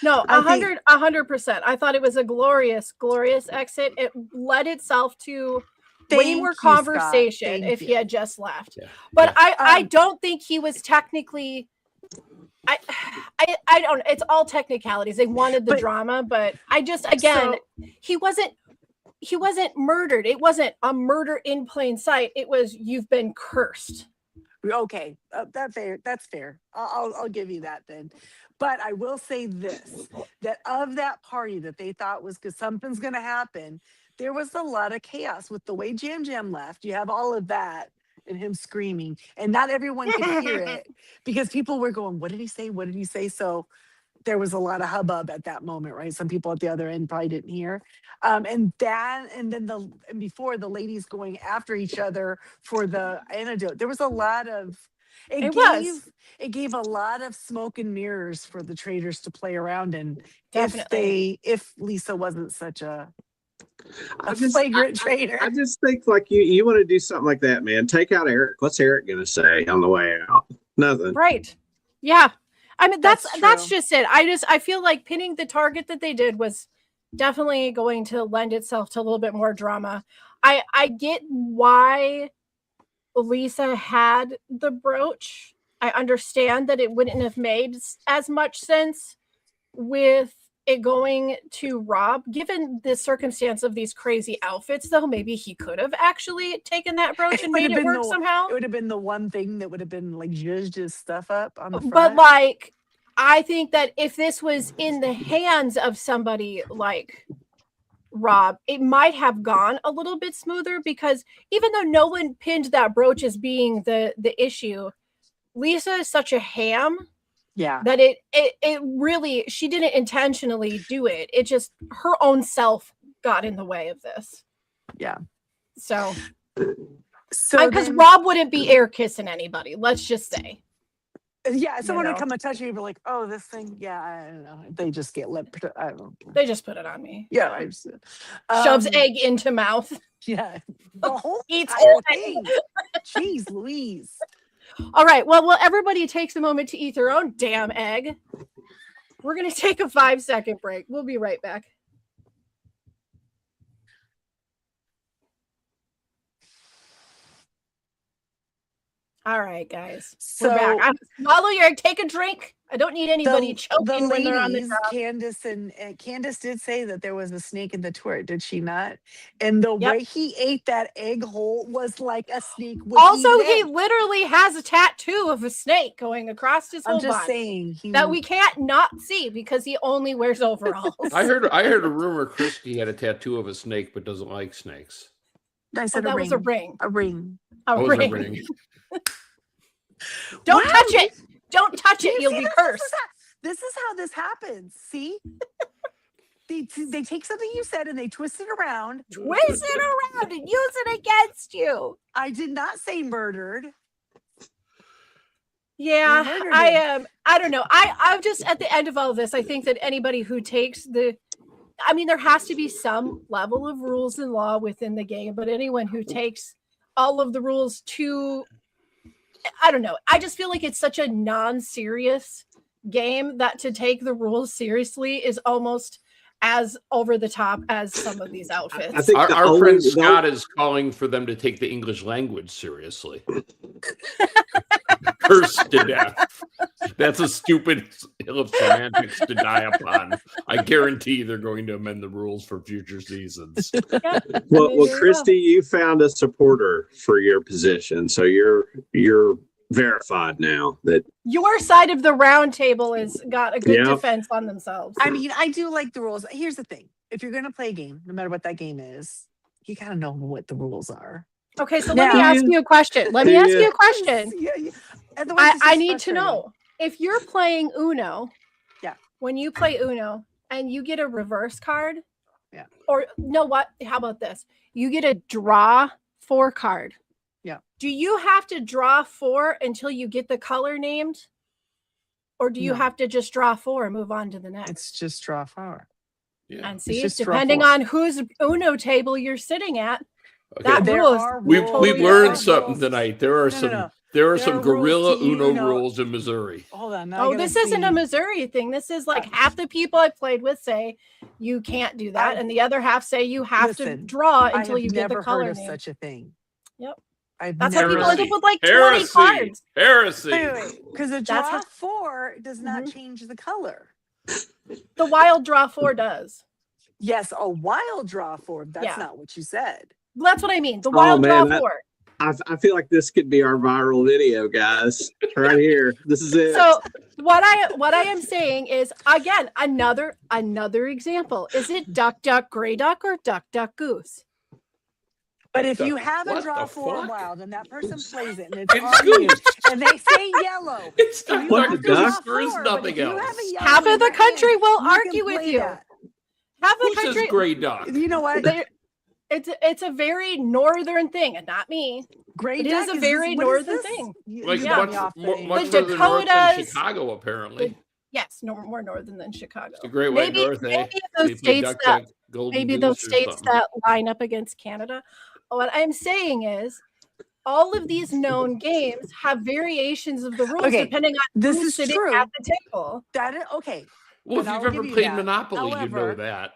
Speaker 2: No, 100%. I thought it was a glorious exit. It led itself to way more conversation if he had just left. Yeah. But I don't think he was technically. I don't. It's all technicalities. They wanted the drama, but he wasn't murdered. It wasn't a murder in plain sight. It was, you've been cursed.
Speaker 3: Okay, that's fair. I'll give you that then. But I will say this, that of that party that they thought was because something's going to happen, there was a lot of chaos with the way Jam Jam left. You have all of that and him screaming, and not everyone could hear it because people were going, what did he say? What did he say? So there was a lot of hubbub at that moment, right? Some people at the other end probably didn't hear. And before the ladies going after each other for the antidote, there was a lot of, it gave a lot of smoke and mirrors for the Traitors to play around in. If Lisa wasn't such a flagrant traitor.
Speaker 4: I just think like you want to do something like that, man. Take out Eric. What's Eric going to say on the way out? Nothing.
Speaker 2: Right. Yeah. I mean, that's just it. I feel like pinning the target that they did was definitely going to lend itself to a little bit more drama. I get why Lisa had the brooch. I understand that it wouldn't have made as much sense with it going to Rob, given the circumstance of these crazy outfits, though. Maybe he could have actually taken that brooch and made it work somehow.
Speaker 3: It would have been the one thing that would have been like zhuzhed his stuff up on the front.
Speaker 2: But like, I think that if this was in the hands of somebody like Rob, it might have gone a little bit smoother, because even though no one pinned that brooch as being the issue, Lisa is such a ham.
Speaker 3: Yeah.
Speaker 2: That it really, she didn't intentionally do it. It just, her own self got in the way of this.
Speaker 3: Yeah.
Speaker 2: So.
Speaker 3: So
Speaker 2: because Rob wouldn't be air kissing anybody. Let's just say.
Speaker 3: Yeah, someone
Speaker 2: know.
Speaker 3: would come and touch you and be like, "Oh, this thing." Yeah, I don't know. They just get lip. I don't know.
Speaker 2: They just put it on me.
Speaker 3: Yeah, I just,
Speaker 2: shoves egg into mouth.
Speaker 3: Yeah, the whole
Speaker 2: Eats
Speaker 3: entire
Speaker 2: whole
Speaker 3: thing. Jeez, Louise.
Speaker 2: All right. Well, everybody takes a moment to eat their own damn egg. We're gonna take a 5-second break. We'll be right back. All right, guys.
Speaker 3: So,
Speaker 2: we're back. Swallow your egg. Take a drink. I don't need anybody choking
Speaker 3: the
Speaker 2: when they're on the
Speaker 3: ladies,
Speaker 2: job.
Speaker 3: Candace did say that there was a snake in the tour, did she not? And the way he ate that egg whole was like a snake.
Speaker 2: Also, he literally has a tattoo of a snake going across his whole body.
Speaker 3: I'm just saying
Speaker 2: that we can't not see because he only wears overalls.
Speaker 5: I heard a rumor Christy had a tattoo of a snake but doesn't like snakes.
Speaker 3: I said
Speaker 2: that was a ring.
Speaker 3: A ring.
Speaker 2: A ring. Don't touch it. Don't touch it. You'll be cursed.
Speaker 3: This is how this happens. See? They take something you said and they twist it around.
Speaker 2: Twist it around and use it against you.
Speaker 3: I did not say murdered.
Speaker 2: Yeah, I don't know. I'm just at the end of all of this. I think that anybody who takes there has to be some level of rules and law within the game, but anyone who takes all of the rules to, I don't know. I just feel like it's such a non-serious game that to take the rules seriously is almost as over the top as some of these outfits.
Speaker 5: I think our friend Scott is calling for them to take the English language seriously. Cursed to death. That's a stupid hill of semantics to die upon. I guarantee they're going to amend the rules for future seasons.
Speaker 2: Yeah.
Speaker 4: Well, Christy, you found a supporter for your position, so you're verified now that
Speaker 2: your side of the round table has got a good defense on themselves.
Speaker 3: I mean, I do like the rules. Here's the thing. If you're going to play a game, no matter what that game is, you got to know what the rules are.
Speaker 2: Okay, so let me ask you a question. I need to know. If you're playing Uno, when you play Uno and you get a reverse card, or no, what? How about this? You get a draw 4 card. Do you have to draw 4 until you get the color named? Or do you have to just draw 4 and move on to the next?
Speaker 3: It's just draw 4.
Speaker 2: Yeah. And see, depending on whose Uno table you're sitting at, that
Speaker 5: we've learned something tonight. There are some guerrilla Uno rules in Missouri.
Speaker 3: Hold on.
Speaker 2: This isn't a Missouri thing. This is like half the people I played with say you can't do that, and the other half say you have to draw until you get the color name.
Speaker 3: I've never heard of such a thing.
Speaker 2: Yep. That's how people end up with like 20 cards.
Speaker 5: Heresy.
Speaker 3: Because a draw 4 does not change the color.
Speaker 2: The wild draw 4 does.
Speaker 3: Yes, a wild draw 4. That's not what you said.
Speaker 2: That's what I mean. The wild draw 4.
Speaker 4: I feel like this could be our viral video, guys. Right here. This is it.
Speaker 2: So what I am saying is, again, another example. Is it duck, duck, gray duck, or duck, duck, goose?
Speaker 3: But if you have a draw 4 wild and that person plays it and it's on you and they say yellow,
Speaker 5: it's duck, goose. There is nothing else.
Speaker 2: Half of the country will argue with you. Half the country.
Speaker 5: Gray duck.
Speaker 3: You know what?
Speaker 2: It's a very northern thing, and not me.
Speaker 3: Gray
Speaker 2: duck is a very northern thing.
Speaker 5: Like much further north than Chicago, apparently.
Speaker 2: Yes, more northern than Chicago.
Speaker 5: It's a great way north.
Speaker 2: Maybe those states that line up against Canada. What I'm saying is, all of these known games have variations of the rules depending on who's sitting at the table.
Speaker 5: Well, if you've ever played Monopoly, you know that.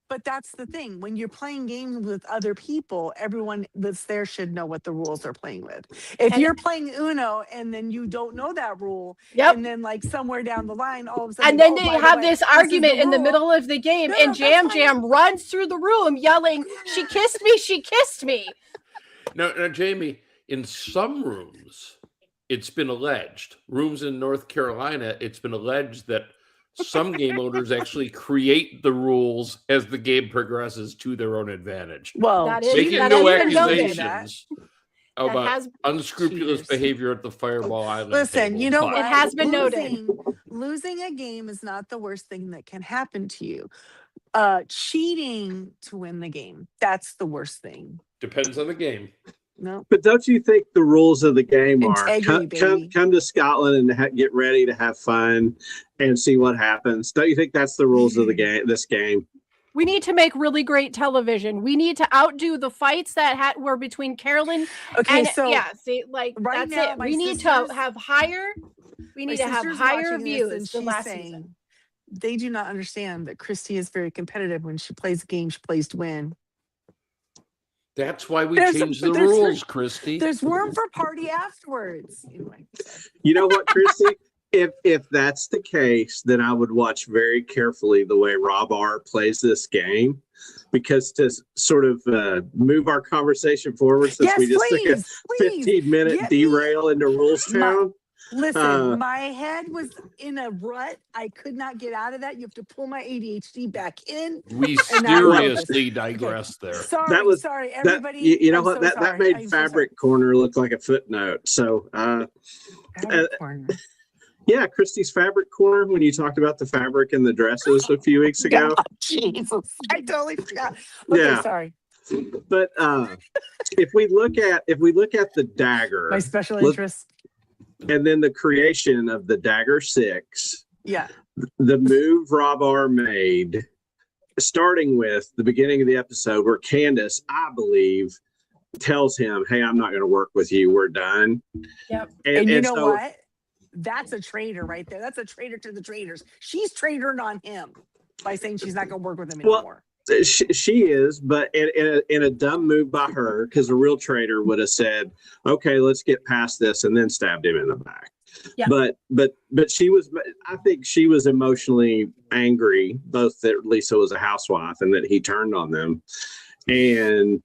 Speaker 3: But that's the thing. When you're playing games with other people, everyone that's there should know what the rules they're playing with. If you're playing Uno and then you don't know that rule, and then like somewhere down the line, all of a sudden,
Speaker 2: and then they have this argument in the middle of the game, and Jam runs through the room yelling, "She kissed me! She kissed me!"
Speaker 5: No, Jamie. In some rooms, it's been alleged. Rooms in North Carolina, it's been alleged that some game owners actually create the rules as the game progresses to their own advantage.
Speaker 3: Well,
Speaker 5: making no accusations about unscrupulous behavior at the Fireball Island.
Speaker 3: Listen,
Speaker 5: table.
Speaker 3: you know what?
Speaker 2: It has been noted.
Speaker 3: Losing a game is not the worst thing that can happen to you. Cheating to win the game, that's the worst thing.
Speaker 5: Depends on the game.
Speaker 3: No.
Speaker 4: But don't you think the rules of the game are
Speaker 3: Integrity,
Speaker 4: come to Scotland and get ready to have fun and see what happens? Don't you think that's the rules of the game? This game.
Speaker 2: We need to make really great television. We need to outdo the fights that were between Carolyn.
Speaker 3: Okay,
Speaker 2: and,
Speaker 3: so
Speaker 2: yeah, see, like
Speaker 3: right
Speaker 2: that's
Speaker 3: now,
Speaker 2: it.
Speaker 3: my
Speaker 2: We need to have higher. We
Speaker 3: my
Speaker 2: need to have
Speaker 3: sister's
Speaker 2: higher
Speaker 3: watching this,
Speaker 2: views
Speaker 3: and
Speaker 2: than
Speaker 3: she's
Speaker 2: last
Speaker 3: saying
Speaker 2: season.
Speaker 3: they do not understand that Christy is very competitive. When she plays a game, she plays to win.
Speaker 5: That's why we
Speaker 3: There's
Speaker 5: changed the
Speaker 3: there's
Speaker 5: rules, Christy.
Speaker 3: There's room for party afterwards. Anyway.
Speaker 4: You know what, Christy? If that's the case, then I would watch very carefully the way Rob R plays this game, because to sort of move our conversation forward, since
Speaker 3: Yes,
Speaker 4: we just took a
Speaker 3: please
Speaker 4: 15-minute
Speaker 3: get me-
Speaker 4: derail into Rules Town.
Speaker 3: Listen, my head was in a rut. I could not get out of that. You have to pull my ADHD back in.
Speaker 5: We
Speaker 3: and I love this.
Speaker 5: seriously digressed there.
Speaker 3: Sorry, sorry, everybody.
Speaker 4: You know
Speaker 3: I'm
Speaker 4: what?
Speaker 3: so
Speaker 4: That
Speaker 3: sorry.
Speaker 4: made
Speaker 3: I'm so
Speaker 4: Fabric Corner look like a footnote. So,
Speaker 3: Fabric Corner.
Speaker 4: yeah, Christy's Fabric Corner, when you talked about the fabric and the dresses a few weeks ago.
Speaker 3: God, Jesus, I totally forgot. Okay,
Speaker 4: Yeah.
Speaker 3: sorry.
Speaker 4: But if we look at the dagger,
Speaker 3: My special interest.
Speaker 4: and then the creation of the Dagger 6,
Speaker 3: Yeah.
Speaker 4: the move Rob R made, starting with the beginning of the episode where Candace, I believe, tells him, "Hey, I'm not going to work with you. We're done."
Speaker 2: Yep.
Speaker 3: And you know
Speaker 4: so,
Speaker 3: what? That's a traitor right there. That's a traitor to the traitors. She's traitored on him by saying she's not going to work with him anymore.
Speaker 4: She is, but in a dumb move by her, because a real traitor would have said, "Okay, let's get past this," and then stabbed him in the back.
Speaker 2: Yeah.
Speaker 4: But she was, I think she was emotionally angry, both that Lisa was a housewife and that he turned on them, and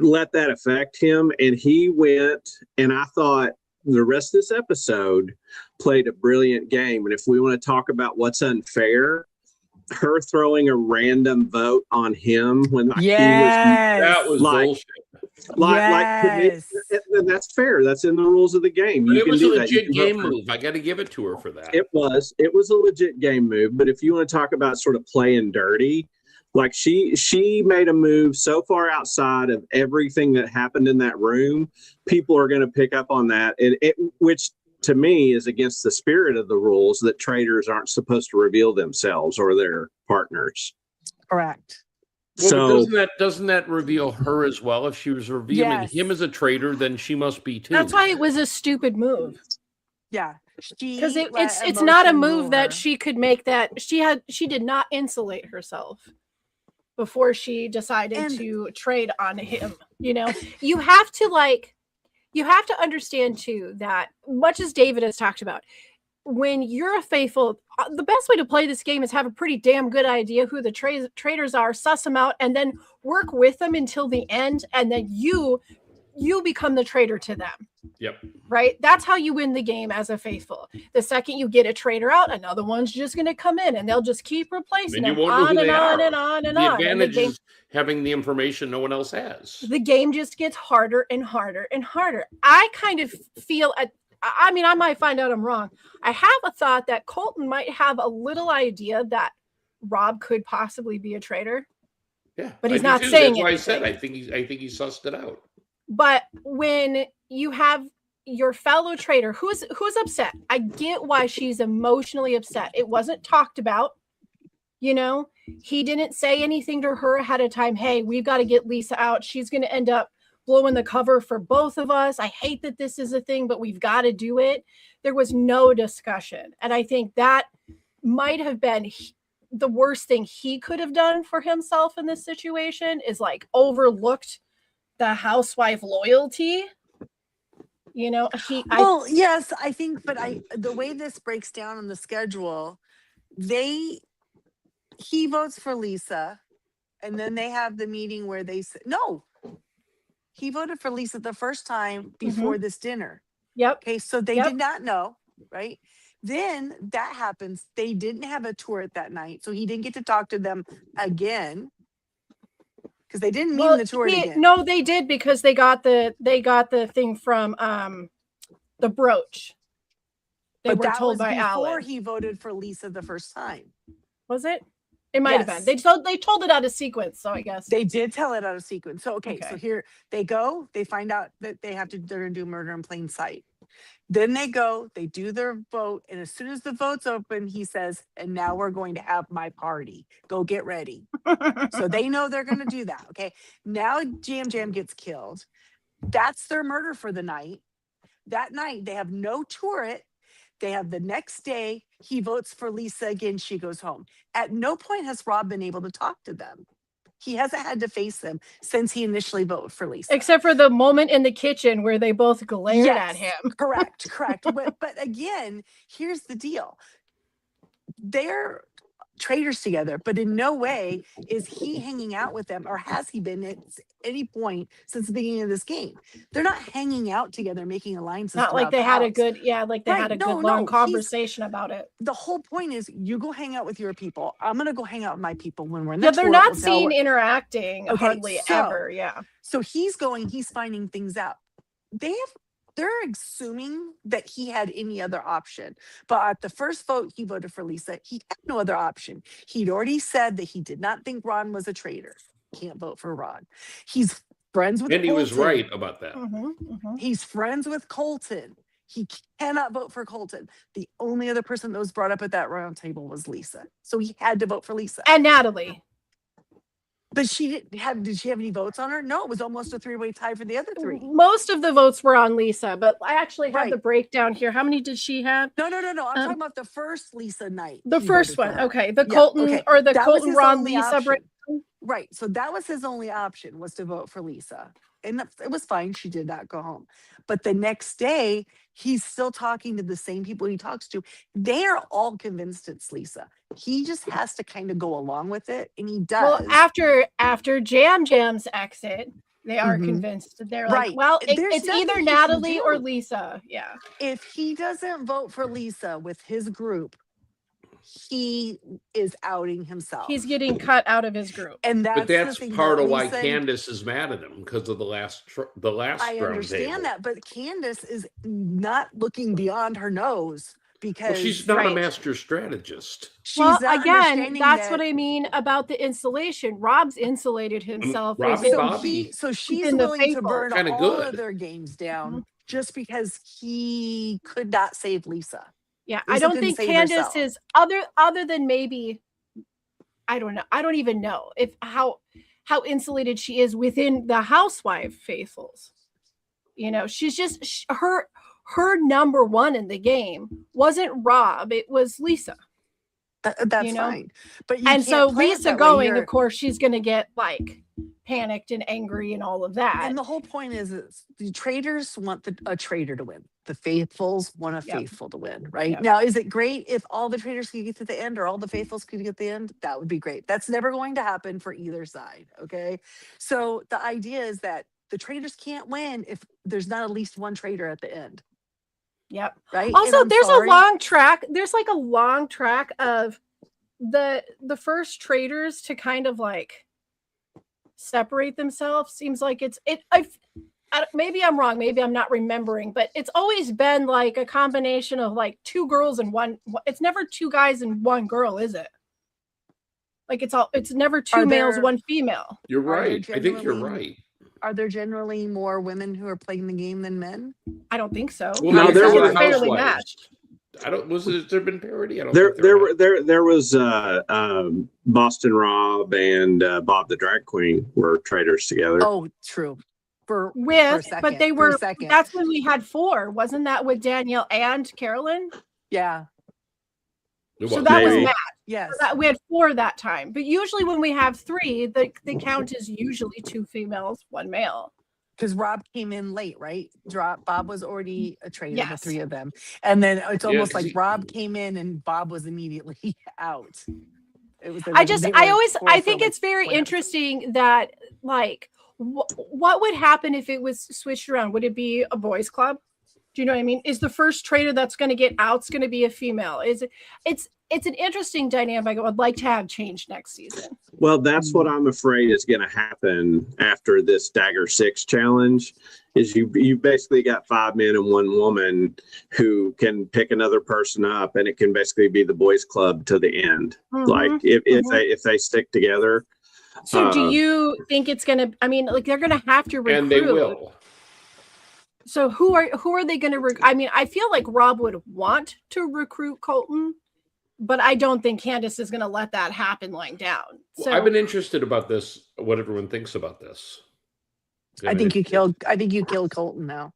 Speaker 4: let that affect him. And he went, and I thought the rest of this episode played a brilliant game. And if we want to talk about what's unfair, her throwing a random vote on him when
Speaker 5: that was bullshit.
Speaker 4: Like and that's fair. That's in the rules of the game.
Speaker 5: But
Speaker 4: you
Speaker 5: it
Speaker 4: can
Speaker 5: was
Speaker 4: do
Speaker 5: a
Speaker 4: that. You
Speaker 5: legit
Speaker 4: can
Speaker 5: game
Speaker 4: vote for-
Speaker 5: move. I got to give it to her for that.
Speaker 4: It was a legit game move. But if you want to talk about sort of playing dirty, like she made a move so far outside of everything that happened in that room, people are going to pick up on that, which to me is against the spirit of the rules, that traitors aren't supposed to reveal themselves or their partners.
Speaker 3: Correct.
Speaker 5: Well, doesn't that reveal her as well? If she was revealing him as a traitor, then she must be too.
Speaker 2: That's why it was a stupid move.
Speaker 3: Yeah.
Speaker 2: Because it's not a move that she could make, that she did not insulate herself before she decided to trade on him. You know, you have to understand too that, much as David has talked about, when you're a faithful, the best way to play this game is have a pretty damn good idea who the traitors are, suss them out, and then work with them until the end, and then you become the traitor to them.
Speaker 5: Yep.
Speaker 2: Right? That's how you win the game as a faithful. The second you get a traitor out, another one's just going to come in, and they'll just keep replacing them on and on and on and on.
Speaker 5: The advantage is having the information no one else has.
Speaker 2: The game just gets harder and harder and harder. I kind of feel, I might find out I'm wrong. I have a thought that Colton might have a little idea that Rob could possibly be a traitor.
Speaker 5: Yeah,
Speaker 2: but he's not saying it.
Speaker 5: That's why I said I think he sussed it out.
Speaker 2: But when you have your fellow traitor who's upset, I get why she's emotionally upset. It wasn't talked about. You know, he didn't say anything to her ahead of time. Hey, we've got to get Lisa out. She's going to end up blowing the cover for both of us. I hate that this is a thing, but we've got to do it. There was no discussion. And I think that might have been the worst thing he could have done for himself in this situation, is like overlooked the housewife loyalty. You know,
Speaker 3: yes, I think, but the way this breaks down on the schedule, he votes for Lisa, and then they have the meeting where they say, no, he voted for Lisa the first time before this dinner.
Speaker 2: Yep.
Speaker 3: Okay, so they did not know, right? Then that happens. They didn't have a tour that night, so he didn't get to talk to them again, because they didn't meet in the tour again.
Speaker 2: No, they did, because they got the thing from the brooch. They were told by Alan.
Speaker 3: Before he voted for Lisa the first time.
Speaker 2: Was it? It might have been. They told it out of sequence, so I guess.
Speaker 3: They did tell it out of sequence. So, so here they go. They find out that they're going to do murder in plain sight. Then they go, they do their vote. And as soon as the vote's open, he says, and now we're going to have my party. Go get ready. So they know they're going to do that. Okay. Now Jam Jam gets killed. That's their murder for the night. That night, they have no turret. They have the next day, he votes for Lisa again. She goes home. At no point has Rob been able to talk to them. He hasn't had to face them since he initially voted for Lisa.
Speaker 2: Except for the moment in the kitchen where they both glared at him.
Speaker 3: Correct. But again, here's the deal. They're traitors together, but in no way is he hanging out with them, or has he been at any point since the beginning of this game. They're not hanging out together, making alliances.
Speaker 2: Not like they had a good, had a good long conversation about it.
Speaker 3: The whole point is you go hang out with your people. I'm going to go hang out with my people when we're in
Speaker 2: the they're not seen interacting hardly ever. Yeah.
Speaker 3: So he's finding things out. They're assuming that he had any other option. But at the first vote, he voted for Lisa. He had no other option. He'd already said that he did not think Ron was a traitor. Can't vote for Ron. He's friends with
Speaker 5: Colton.
Speaker 3: He
Speaker 5: was right about that.
Speaker 3: He's friends with Colton. He cannot vote for Colton. The only other person that was brought up at that round table was Lisa. So he had to vote for Lisa.
Speaker 2: And Natalie.
Speaker 3: But did she have any votes on her? No, it was almost a 3-way tie for the other 3.
Speaker 2: Most of the votes were on Lisa, but I actually have the breakdown here. How many did she have?
Speaker 3: No. I'm talking about the first Lisa night.
Speaker 2: The first one. Okay. The Colton or the Colton Ron Lisa breakdown.
Speaker 3: Right. So that was his only option, was to vote for Lisa. And it was fine. She did not go home. But the next day, he's still talking to the same people he talks to. They are all convinced it's Lisa. He just has to kind of go along with it. And he does.
Speaker 2: Well, after Jam Jam's exit, they are convinced. They're like, well, it's either Natalie or Lisa. Yeah.
Speaker 3: If he doesn't vote for Lisa with his group, he is outing himself.
Speaker 2: He's getting cut out of his group.
Speaker 3: And
Speaker 5: that's part of why Candace is mad at him, because of the last
Speaker 3: I understand that, but Candace is not looking beyond her nose, because
Speaker 5: she's not a master strategist.
Speaker 2: Well, again, that's what I mean about the insulation. Rob's insulated himself.
Speaker 3: So she's willing to burn all of their games down just because he could not save Lisa.
Speaker 2: Yeah, I don't think Candace is other than maybe, I don't know. I don't even know if how insulated she is within the housewife faithfuls. She's just her number one in the game wasn't Rob, it was Lisa.
Speaker 3: That's fine. But
Speaker 2: so Lisa going, of course, she's going to get like panicked and angry and all of that.
Speaker 3: And the whole point is the traitors want a traitor to win. The faithfuls want a faithful to win, right? Yep. Now, is it great if all the traitors could get to the end, or all the faithfuls could get to the end? That would be great. That's never going to happen for either side, okay? So the idea is that the traitors can't win if there's not at least one traitor at the end.
Speaker 2: Yep.
Speaker 3: Right.
Speaker 2: Also, there's a long track. There's like a long track of the first traitors to kind of like separate themselves. Seems like maybe I'm wrong. Maybe I'm not remembering, but it's always been like a combination of like 2 girls and one. It's never 2 guys and 1 girl, is it? Like it's never 2 males, 1 female.
Speaker 5: You're right. I think you're right.
Speaker 3: Are there generally more women who are playing the game than men?
Speaker 2: I don't think so.
Speaker 5: Well, no, there were fairly matched. Has there been parody? I don't.
Speaker 4: There was Boston Rob and Bob the Drag Queen were traitors together.
Speaker 3: Oh, true.
Speaker 2: But they were. That's when we had 4. Wasn't that with Danielle and Carolyn?
Speaker 3: Yeah.
Speaker 2: So that was Matt.
Speaker 3: Yes.
Speaker 2: We had 4 that time. But usually when we have 3, the count is usually 2 females, 1 male.
Speaker 3: Because Rob came in late, right? Bob was already a traitor, the 3 of them. And then it's almost like Rob came in and Bob was immediately out. It was
Speaker 2: I think it's very interesting that like what would happen if it was switched around? Would it be a boys club? Do you know what I mean? Is the first traitor that's going to get out's going to be a female? It's an interesting dynamic I would like to have change next season.
Speaker 4: Well, that's what I'm afraid is going to happen after this Dagger 6 challenge. Is you basically got 5 men and 1 woman who can pick another person up, and it can basically be the boys' club to the end. Like if they stick together.
Speaker 2: So, do you think it's going to? I mean, like they're going to have to recruit,
Speaker 5: and they will.
Speaker 2: So who are they going to? I mean, I feel like Rob would want to recruit Colton, but I don't think Candace is going to let that happen lying down. So
Speaker 5: Well, I've been interested about this. What everyone thinks about this.
Speaker 3: I think you killed Colton now.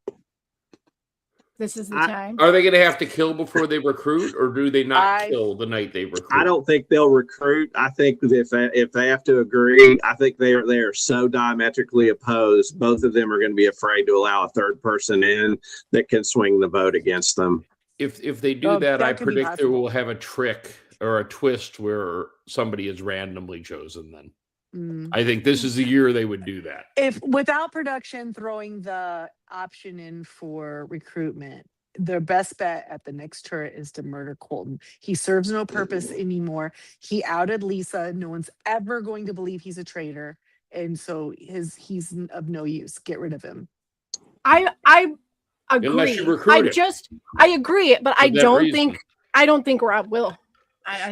Speaker 2: This is the time.
Speaker 5: Are they going to have to kill before they recruit, or do they not kill the night they recruit?
Speaker 4: I don't think they'll recruit. I think if they have to agree, I think they are so diametrically opposed. Both of them are going to be afraid to allow a third person in that can swing the vote against them.
Speaker 5: If they do that, I predict they will have a trick or a twist where somebody is randomly chosen. Then I think this is the year they would do that.
Speaker 3: If without production throwing the option in for recruitment, their best bet at the next turret is to murder Colton. He serves no purpose anymore. He outed Lisa. No one's ever going to believe he's a traitor, and so he's of no use. Get rid of him.
Speaker 2: I agree.
Speaker 5: Unless you recruit him.
Speaker 2: I agree, but I don't think Rob will.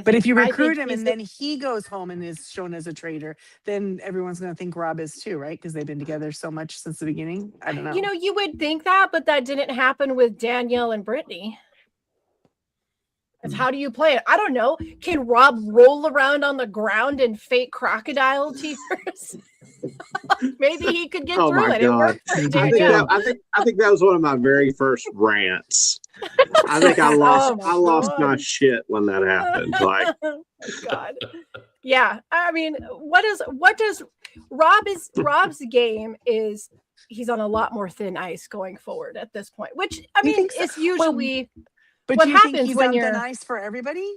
Speaker 3: But if you recruit him and then he goes home and is shown as a traitor, then everyone's going to think Rob is too, right? Because they've been together so much since the beginning. I don't know.
Speaker 2: You know, you would think that, but that didn't happen with Danielle and Brittany. It's how do you play it? I don't know. Can Rob roll around on the ground in fake crocodile tears? Maybe he could get through it.
Speaker 4: God. I think that was one of my very first rants. I think I lost my shit when that happened. Like,
Speaker 2: oh my God. Yeah. I mean, what does Rob's game is he's on a lot more thin ice going forward at this point, which I mean, it's usually
Speaker 3: but
Speaker 2: what
Speaker 3: do you
Speaker 2: happens
Speaker 3: think he's
Speaker 2: when
Speaker 3: on
Speaker 2: you're
Speaker 3: thin ice for everybody.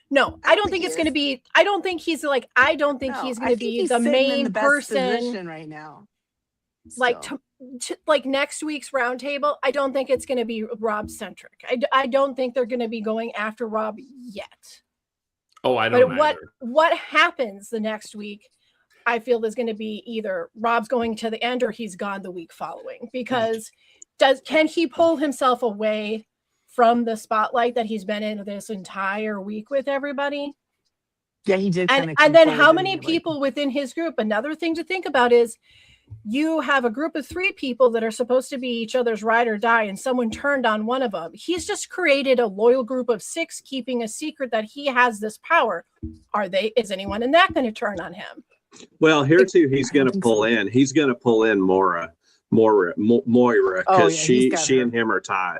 Speaker 2: No, I don't think it's going to be. I don't think he's going to be the main person
Speaker 3: right now.
Speaker 2: Like like next week's roundtable, I don't think it's going to be Rob centric. I don't think they're going to be going after Rob yet.
Speaker 5: Oh, I don't.
Speaker 2: But what happens the next week? I feel is going to be either Rob's going to the end or he's gone the week following. Because can he pull himself away from the spotlight that he's been in this entire week with everybody?
Speaker 3: Yeah, he did.
Speaker 2: And then how many people within his group? Another thing to think about is you have a group of 3 people that are supposed to be each other's ride or die, and someone turned on one of them. He's just created a loyal group of 6 keeping a secret that he has this power. Is anyone in that going to turn on him?
Speaker 4: Well, here too, he's going to pull in. He's going to pull in Moira, because she and him are tied.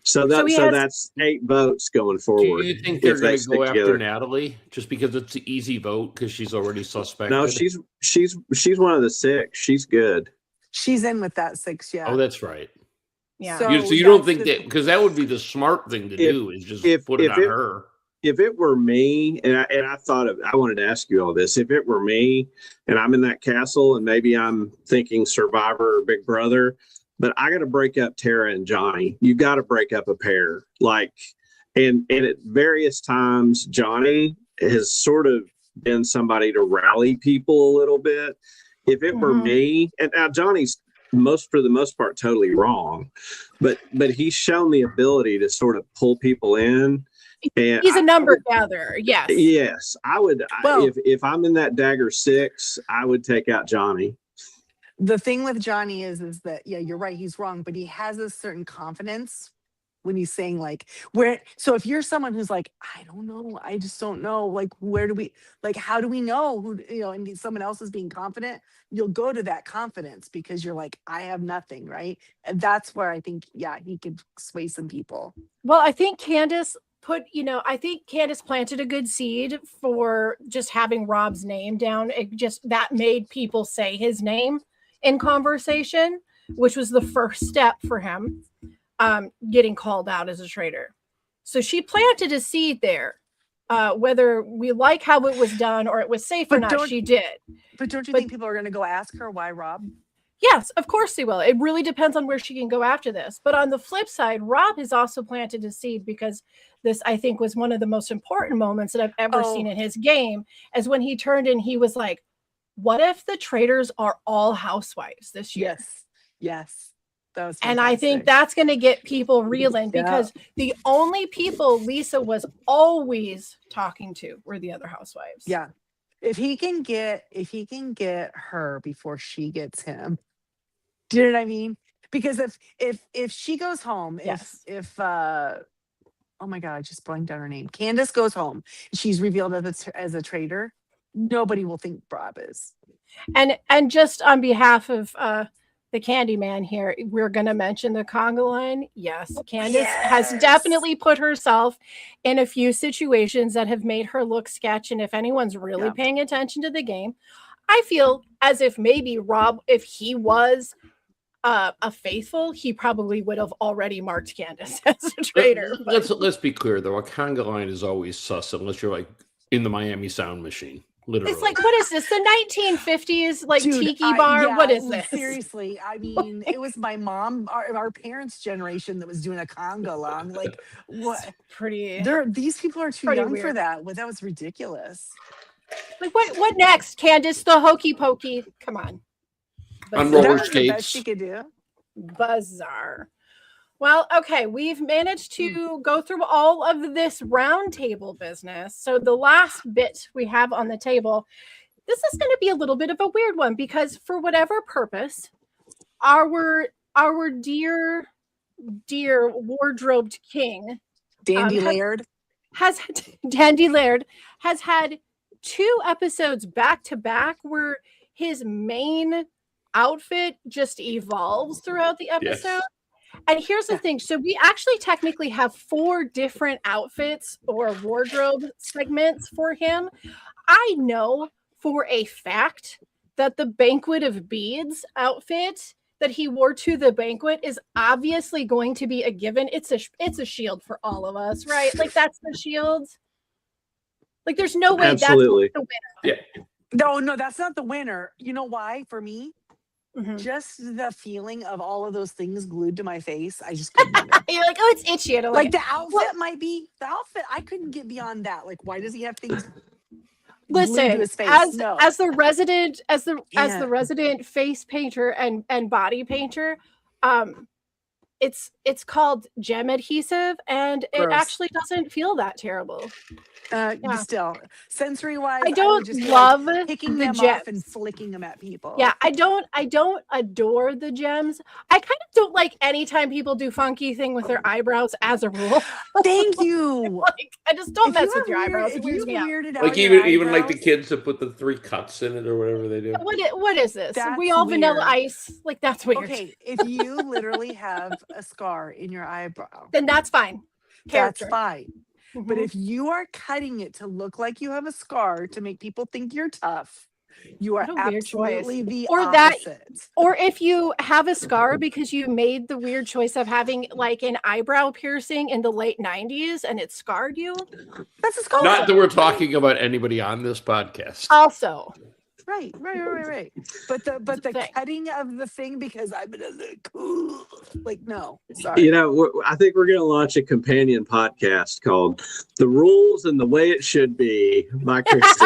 Speaker 4: So that's 8 votes going forward.
Speaker 5: Do you think they're going to go after Natalie just because it's an easy vote because she's already suspected?
Speaker 4: No, she's one of the 6. She's good.
Speaker 3: She's in with that 6. Yeah.
Speaker 5: Oh, that's right.
Speaker 2: Yeah.
Speaker 5: So you don't think that, because that would be the smart thing to do is just put it on her.
Speaker 4: If it were me, and I wanted to ask you all this. If it were me and I'm in that castle and maybe I'm thinking Survivor or Big Brother, but I got to break up Tara and Johnny. You got to break up a pair. And at various times, Johnny has sort of been somebody to rally people a little bit. If it were me, and now Johnny's for the most part totally wrong, but he's shown the ability to sort of pull people in. And
Speaker 2: he's a number gatherer. Yes.
Speaker 4: Yes, I would. If I'm in that Dagger 6, I would take out Johnny.
Speaker 3: The thing with Johnny is that, yeah, you're right. He's wrong, but he has a certain confidence when he's saying so if you're someone who's like, I don't know, I just don't know, how do we know who, and someone else is being confident, you'll go to that confidence because you're like, I have nothing. Right. And that's where I think, he could sway some people.
Speaker 2: Well, I think Candace planted a good seed for just having Rob's name down. That made people say his name in conversation, which was the first step for him getting called out as a traitor. So she planted a seed there. Whether we like how it was done or it was safe or not, she did.
Speaker 3: But don't you think people are going to go ask her why Rob?
Speaker 2: Yes, of course he will. It really depends on where she can go after this. But on the flip side, Rob has also planted a seed, because this, I think, was one of the most important moments that I've ever seen in his game, as when he turned and he was like, what if the Traitors are all housewives this year?
Speaker 3: Yes. That was fantastic.
Speaker 2: And I think that's going to get people reeling, because the only people Lisa was always talking to were the other housewives.
Speaker 3: Yeah. If he can get her before she gets him. Do you know what I mean? Because if she goes home, if oh my God, I just blanked on her name. Candace goes home, she's revealed as a traitor, nobody will think Rob is.
Speaker 2: And just on behalf of the Candyman here, we're going to mention the conga line. Yes, Candace has definitely put herself in a few situations that have made her look sketch. And if anyone's really paying attention to the game, I feel as if maybe Rob, if he was a faithful, he probably would have already marked Candace as a traitor.
Speaker 5: Let's be clear, though. A conga line is always sus unless you're like in the Miami Sound Machine. Literally.
Speaker 2: It's like, what is this? The 1950s, like, tiki bar? What is this?
Speaker 3: Seriously, I mean, it was my mom, our parents' generation that was doing a conga line. Like, what? These people are too young for that. Well, that was ridiculous.
Speaker 2: Like, what next, Candace? The hokey pokey. Come on.
Speaker 5: On roller skates.
Speaker 3: The best she could do.
Speaker 2: Bizarre. Well, okay, we've managed to go through all of this roundtable business. So the last bit we have on the table, this is going to be a little bit of a weird one, because for whatever purpose, our dear wardrobed king,
Speaker 3: Dandy Laird,
Speaker 2: has had 2 episodes back to back where his main outfit just evolves throughout the episode. Yes. And here's the thing. So we actually technically have 4 different outfits or wardrobe segments for him. I know for a fact that the Banquet of Beads outfit that he wore to the banquet is obviously going to be a given. It's a shield for all of us, right? Like, that's the shield. Like, there's no way that's the winner.
Speaker 5: Yeah.
Speaker 3: No, that's not the winner. You know why? For me, just the feeling of all of those things glued to my face, I just couldn't.
Speaker 2: You're like, oh, it's itchy.
Speaker 3: Like, the outfit might be the outfit. I couldn't get beyond that. Like, why does he have things?
Speaker 2: Listen,
Speaker 3: to his face?
Speaker 2: as the resident face painter and body painter, it's called gem adhesive, and it actually doesn't feel that terrible.
Speaker 3: Still, sensory wise,
Speaker 2: I don't love
Speaker 3: picking
Speaker 2: the
Speaker 3: them
Speaker 2: gems
Speaker 3: off and flicking them at people.
Speaker 2: Yeah, I don't adore the gems. I kind of don't like anytime people do funky thing with their eyebrows as a rule.
Speaker 3: Thank you.
Speaker 2: Like, I just don't mess with your eyebrows. It weirds me out.
Speaker 5: Like even like the kids that put the 3 cuts in it or whatever they do.
Speaker 2: What is this?
Speaker 3: That's
Speaker 2: we all
Speaker 3: weird.
Speaker 2: Vanilla Ice. Like, that's weird.
Speaker 3: Okay, if you literally have a scar in your eyebrow,
Speaker 2: then that's fine.
Speaker 3: That's fine. But if you are cutting it to look like you have a scar to make people think you're tough, you are absolutely the opposite.
Speaker 2: Or if you have a scar because you made the weird choice of having like an eyebrow piercing in the late 90s and it scarred you.
Speaker 3: That's a scar.
Speaker 5: Not that we're talking about anybody on this podcast.
Speaker 2: Also.
Speaker 3: Right. But the cutting of the thing because I'm gonna look cool. Like, no, sorry.
Speaker 4: You know, I think we're gonna launch a companion podcast called "The Rules and the Way It Should Be" by Christy.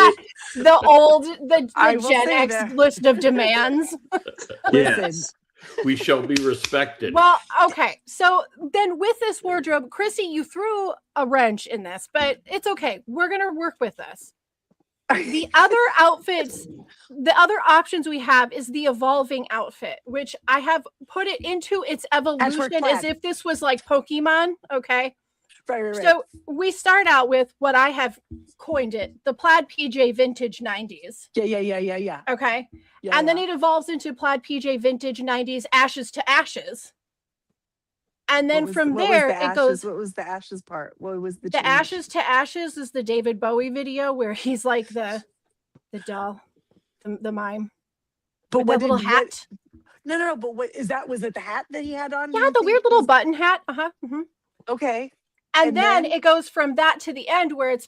Speaker 2: the Gen X list of demands.
Speaker 4: Yes.
Speaker 5: We shall be respected.
Speaker 2: Well, okay. So then with this wardrobe, Chrissy, you threw a wrench in this, but it's okay. We're gonna work with this. The other outfits, the other options we have is the evolving outfit, which I have put it into its evolution as if this was like Pokemon. Okay.
Speaker 3: Right.
Speaker 2: So we start out with what I have coined it, the plaid PJ vintage 90s.
Speaker 3: Yeah.
Speaker 2: Okay. And then it evolves into plaid PJ vintage 90s ashes to ashes. And then from there, it goes.
Speaker 3: What was the ashes part? What was the
Speaker 2: ashes to ashes is the David Bowie video where he's like the doll, the mime.
Speaker 3: But
Speaker 2: what little hat?
Speaker 3: No. But what is that? Was it the hat that he had on?
Speaker 2: Yeah, the weird little button hat.
Speaker 3: Okay.
Speaker 2: And then it goes from that to the end where it's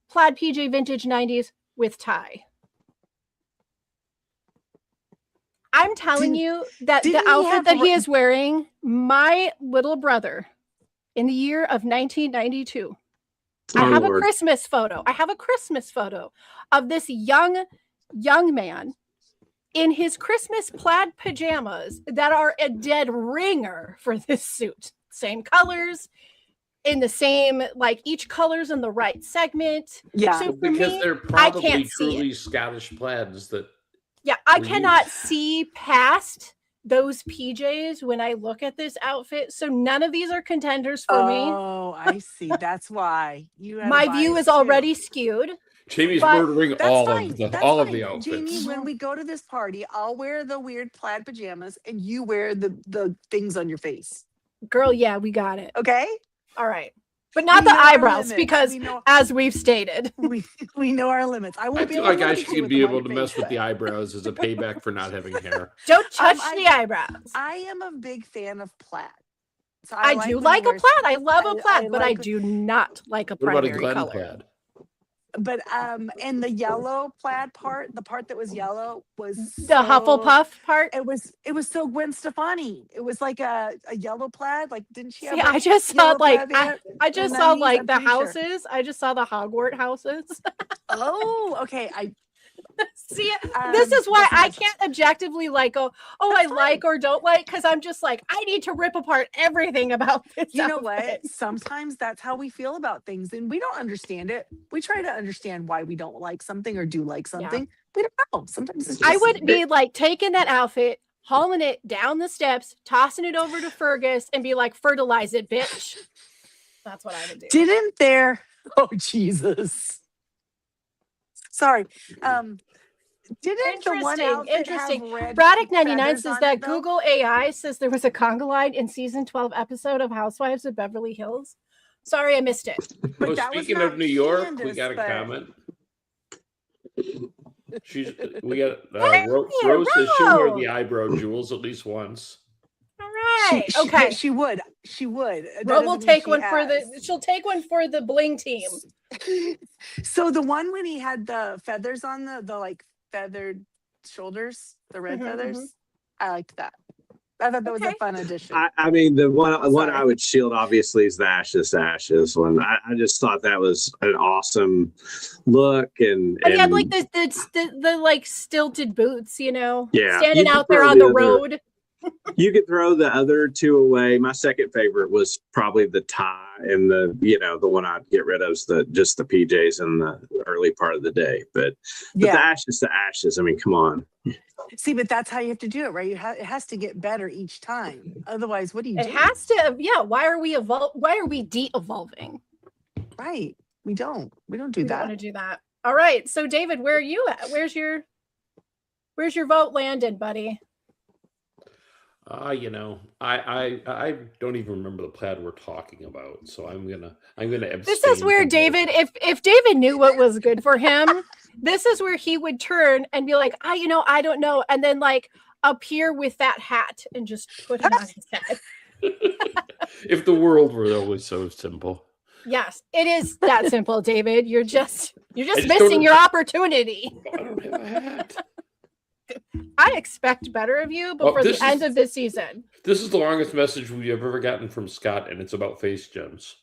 Speaker 2: plaid PJ vintage 90s with tie. I'm telling you that the outfit that he is wearing, my little brother in the year of 1992. I have a Christmas photo. I have a Christmas photo of this young man in his Christmas plaid pajamas that are a dead ringer for this suit. Same colors, in the same, like each color's in the right segment.
Speaker 3: Yeah.
Speaker 2: So
Speaker 5: because
Speaker 2: me,
Speaker 5: they're probably
Speaker 2: truly
Speaker 5: truly Scottish plaids that.
Speaker 2: Yeah, I cannot see past those PJs when I look at this outfit. So none of these are contenders for me.
Speaker 3: Oh, I see. That's why
Speaker 2: my view is already skewed.
Speaker 5: Jamie's murdering all of the outfits.
Speaker 3: Jamie, when we go to this party, I'll wear the weird plaid pajamas and you wear the things on your face.
Speaker 2: Girl, yeah, we got it.
Speaker 3: Okay?
Speaker 2: All right. But not the eyebrows, because as we've stated,
Speaker 3: we know our limits.
Speaker 5: I feel like I should be able to mess with the eyebrows as a payback for not having hair.
Speaker 2: Don't touch the eyebrows.
Speaker 3: I am a big fan of plaid.
Speaker 2: So I do like a plaid. I love a plaid, but I do not like a primary color. Plaid?
Speaker 3: But and the yellow plaid part, the part that was yellow was
Speaker 2: the Hufflepuff part.
Speaker 3: It was so Gwen Stefani. It was like a yellow plaid. Like, didn't she have?
Speaker 2: I just saw like I just saw like the houses. I just saw the Hogwarts houses.
Speaker 3: Oh, okay.
Speaker 2: See, this is why I can't objectively like go, I like or don't like, because I'm just like, I need to rip apart everything about this.
Speaker 3: You know what? Sometimes that's how we feel about things, and we don't understand it. We try to understand why we don't like something or do like something. Yeah. We don't know. Sometimes it's just,
Speaker 2: I would be like taking that outfit, hauling it down the steps, tossing it over to Fergus, and be like, fertilize it, bitch. That's what I would do.
Speaker 3: Didn't there? Oh, Jesus. Sorry. Didn't the one
Speaker 2: interesting. Braddock 99 says that Google AI says there was a conga line in season 12 episode of Housewives of Beverly Hills. Sorry, I missed it.
Speaker 5: But speaking of New York, we got a comment. We got Rose says she'll wear the eyebrow jewels at least once.
Speaker 2: All right. Okay.
Speaker 3: She would.
Speaker 2: Ro will take one for she'll take one for the bling team.
Speaker 3: So the one when he had the feathers on the like feathered shoulders, the red feathers, I liked that. I thought that was a fun addition.
Speaker 4: I mean, the one I would shield obviously is the Ashes to Ashes one. I just thought that was an awesome look, and
Speaker 2: he had like the like stilted boots,
Speaker 4: yeah,
Speaker 2: standing out there on the road.
Speaker 4: You could throw the other two away. My second favorite was probably the tie, and the one I'd get rid of is just the PJs in the early part of the day. But the Ashes to Ashes, I mean, come on.
Speaker 3: See, but that's how you have to do it, right? It has to get better each time. Otherwise, what do you do?
Speaker 2: It has to, Why are we de-evolving?
Speaker 3: Right. We don't do that.
Speaker 2: We don't want to do that. All right. So, David, where are you at? Where's your vote landed, buddy?
Speaker 5: I don't even remember the plaid we're talking about, so I'm gonna abstain.
Speaker 2: This is where David, if David knew what was good for him, this is where he would turn and be like, I don't know, and then like appear with that hat and just put him on his head.
Speaker 5: If the world were always so simple.
Speaker 2: Yes, it is that simple, David. You're just missing your opportunity.
Speaker 5: I don't have a hat.
Speaker 2: I expect better of you before the end of this season.
Speaker 5: This is the longest message we have ever gotten from Scott, and it's about face gems.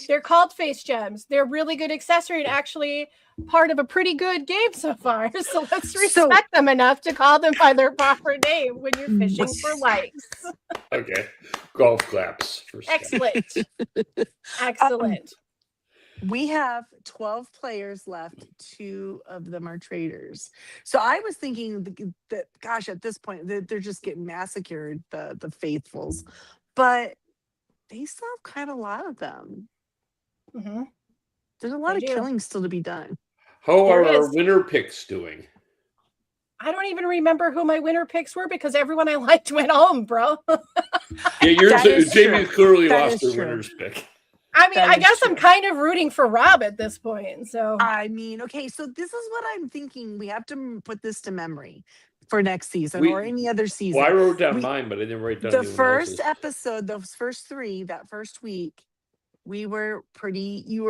Speaker 2: They're called face gems. They're really good accessory and actually part of a pretty good game so far. So let's respect them enough to call them by their proper name when you're fishing for likes.
Speaker 5: Okay. Golf claps.
Speaker 2: Excellent. Excellent.
Speaker 3: We have 12 players left. 2 of them are traitors. So I was thinking that, gosh, at this point, they're just getting massacred, the faithfuls. But they still have kind of a lot of them.
Speaker 2: Mm-hmm.
Speaker 3: There's a lot of killing still to be done.
Speaker 5: How are our winner picks doing?
Speaker 2: I don't even remember who my winner picks were because everyone I liked went home, bro.
Speaker 5: Yeah, Jamie clearly lost her winner's pick.
Speaker 2: I mean, I guess I'm kind of rooting for Rob at this point. So
Speaker 3: I mean, okay, so this is what I'm thinking. We have to put this to memory for next season or any other season.
Speaker 5: Well, I wrote down mine, but I didn't write down
Speaker 3: the first episode, those first 3, that first week. You were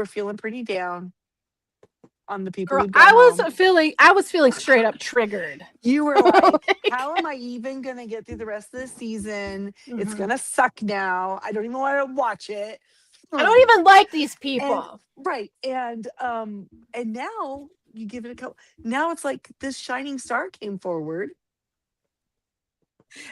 Speaker 3: feeling pretty down. on the people.
Speaker 2: Girl, I was feeling straight up triggered.
Speaker 3: You were like, how am I even going to get through the rest of the season? It's going to suck now. I don't even want to watch it.
Speaker 2: I don't even like these people.
Speaker 3: And now you give it a couple. Now it's like this shining star came forward.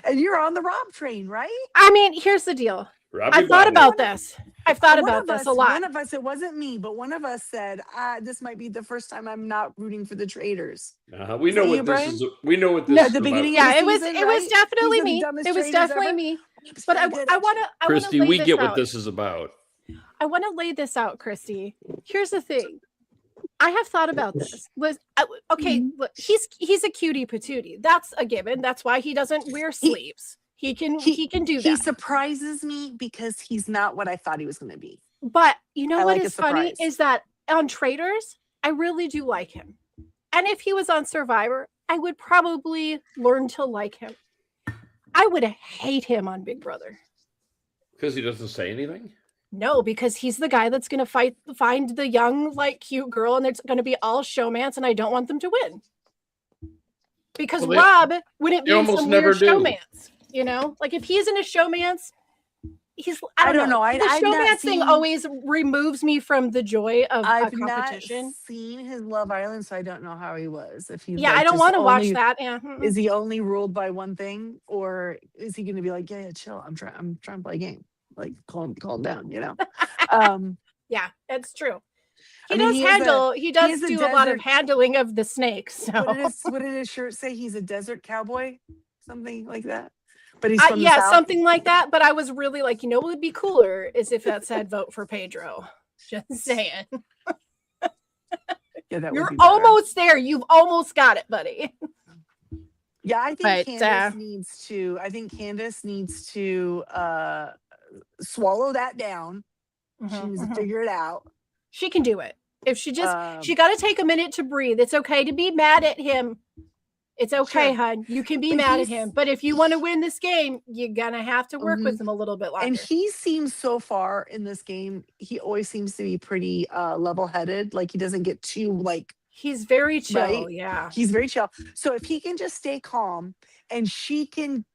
Speaker 3: And you're on the Rob train, right?
Speaker 2: I mean, here's the deal. I thought about this. I've thought about this a lot.
Speaker 3: One of us, it wasn't me, but one of us said, this might be the first time I'm not rooting for the Traitors.
Speaker 5: We know what this is. We know what this is.
Speaker 3: The beginning,
Speaker 2: yeah, it was definitely me. It was definitely me. But I want to,
Speaker 5: Christy, we get what this is about.
Speaker 2: I want to lay this out, Christy. Here's the thing. I have thought about this. Look, he's a cutie patootie. That's a given. That's why he doesn't wear sleeves. He can do that.
Speaker 3: He surprises me because he's not what I thought he was going to be.
Speaker 2: But you know what is funny is that on Traitors, I really do like him. And if he was on Survivor, I would probably learn to like him. I would hate him on Big Brother.
Speaker 5: Because he doesn't say anything?
Speaker 2: No, because he's the guy that's going to find the young, like, cute girl, and it's going to be all showmance, and I don't want them to win. Because Rob wouldn't be some weird showmance. You know, like if he's in a showmance, I don't know. The showmance thing always removes me from the joy of a competition.
Speaker 3: I've not seen his Love Island, so I don't know how he was. If he's
Speaker 2: I don't want to watch that. Yeah.
Speaker 3: Is he only ruled by one thing, or is he going to be like, yeah, chill? I'm trying to play a game. Like calm down, you know.
Speaker 2: Yeah, it's true. He does do a lot of handling of the snakes. So.
Speaker 3: What did his shirt say? He's a desert cowboy, something like that. But he's from the South.
Speaker 2: Something like that. But I was really like, you know what would be cooler is if that said vote for Pedro. Just saying.
Speaker 3: Yeah,
Speaker 2: you're almost there. You've almost got it, buddy.
Speaker 3: Yeah, I think Candace needs to. I think Candace needs to swallow that down. She needs to figure it out.
Speaker 2: She can do it. If she just, she got to take a minute to breathe. It's okay to be mad at him. It's okay, hon. You can be mad at him. But if you want to win this game, you're going to have to work with him a little bit longer.
Speaker 3: And he seems so far in this game, he always seems to be pretty level-headed. Like he doesn't get too like.
Speaker 2: He's very chill. Yeah.
Speaker 3: He's very chill. So if he can just stay calm and she can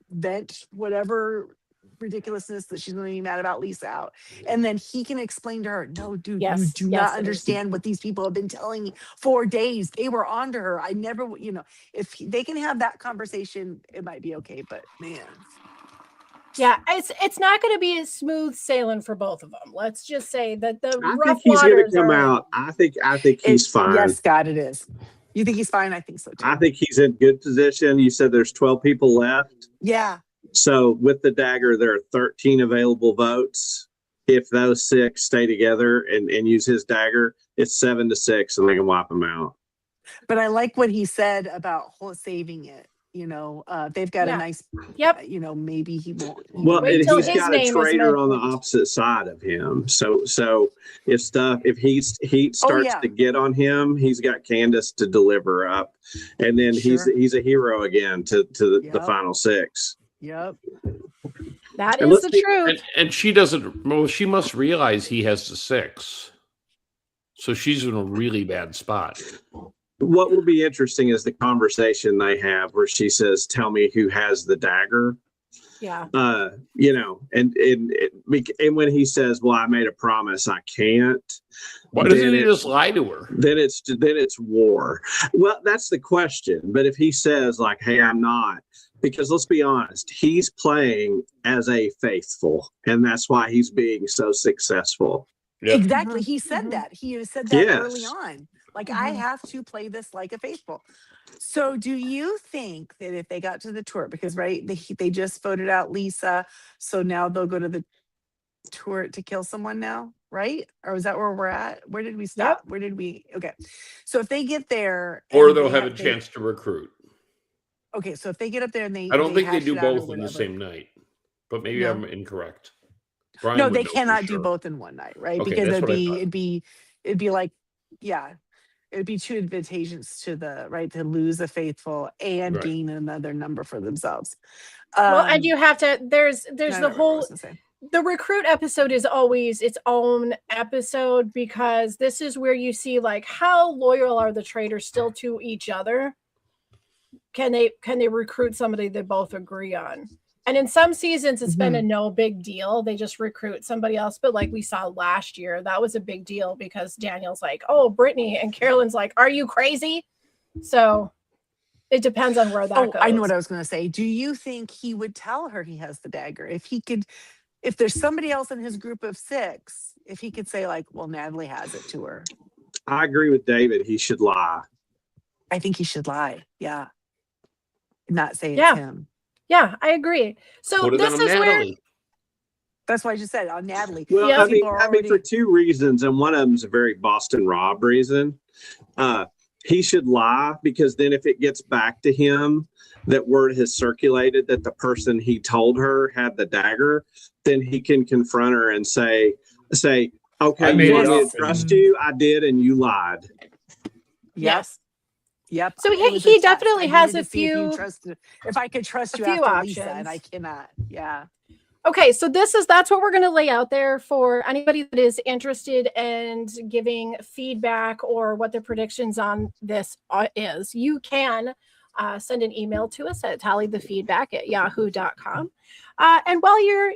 Speaker 3: vent whatever ridiculousness that she's going to be mad about Lisa out, and then he can explain to her, no, dude, you do not understand what these people have been telling me for days. They were on to her. I never, you know, if they can have that conversation, it might be okay. But man,
Speaker 2: yeah, it's not going to be as smooth sailing for both of them. Let's just say that the
Speaker 4: I think he's going to come out. I think he's fine.
Speaker 3: Yes, God, it is. You think he's fine? I think so too.
Speaker 4: I think he's in good position. You said there's 12 people left.
Speaker 3: Yeah.
Speaker 4: So with the dagger, there are 13 available votes. If those 6 stay together and use his dagger, it's 7-6, and they can wipe him out.
Speaker 3: But I like what he said about saving it. You know, they've got a nice.
Speaker 2: Yep.
Speaker 3: You know, maybe he won't.
Speaker 4: Well, and he's got a traitor on the opposite side of him. So if heat starts to get on him, he's got Candace to deliver up, and then he's a hero again to the final 6.
Speaker 3: Yep.
Speaker 2: That is the truth.
Speaker 5: And she doesn't. Well, she must realize he has the 6, so she's in a really bad spot.
Speaker 4: What will be interesting is the conversation they have where she says, "Tell me who has the dagger."
Speaker 2: Yeah.
Speaker 4: You know, and when he says, "Well, I made a promise, I can't."
Speaker 5: Why doesn't he just lie to her?
Speaker 4: Then it's war. Well, that's the question. But if he says like, "Hey, I'm not," because let's be honest, he's playing as a faithful, and that's why he's being so successful.
Speaker 5: Yep.
Speaker 3: Exactly. He said that. He said that early on. Like, I have to play this like a faithful. So do you think that if they got to the tour, because, they just voted out Lisa, so now they'll go to the tour to kill someone now, right? Or is that where we're at? Where did we stop?
Speaker 2: Yep.
Speaker 3: Where did we? Okay. So if they get there.
Speaker 5: Or they'll have a chance to recruit.
Speaker 3: Okay. So if they get up there and
Speaker 5: I don't think they do both in the same night, but maybe I'm incorrect. Brian
Speaker 3: no, they cannot do both in one night, right?
Speaker 5: Okay,
Speaker 3: because it'd be like, it'd be too advantageous to to lose a faithful and gain another number for themselves.
Speaker 2: Well, and you have to, there's the whole, the recruit episode is always its own episode because this is where you see like how loyal are the traitors still to each other. Can they recruit somebody they both agree on? And in some seasons, it's been a no big deal. They just recruit somebody else. But like we saw last year, that was a big deal because Daniel's like, oh, Brittany. And Carolyn's like, are you crazy? So it depends on where that goes.
Speaker 3: I know what I was going to say. Do you think he would tell her he has the dagger? If there's somebody else in his group of 6, if he could say like, well, Natalie has it to her.
Speaker 4: I agree with David. He should lie.
Speaker 3: I think he should lie. Yeah. Not say it's him.
Speaker 2: Yeah, I agree. So this is where
Speaker 3: that's why I just said on Natalie.
Speaker 4: Well, I mean, for 2 reasons, and one of them is a very Boston Rob reason. He should lie because then if it gets back to him that word has circulated that the person he told her had the dagger, then he can confront her and say, okay, you want me to trust you? I did, and you lied.
Speaker 2: Yes.
Speaker 3: Yep.
Speaker 2: So he definitely has a few.
Speaker 3: If I could trust you after
Speaker 2: options.
Speaker 3: Lisa, and I cannot. Yeah.
Speaker 2: Okay, so that's what we're going to lay out there for anybody that is interested in giving feedback or what their predictions on this is. You can send an email to us at tallythefeedback@yahoo.com. And while you're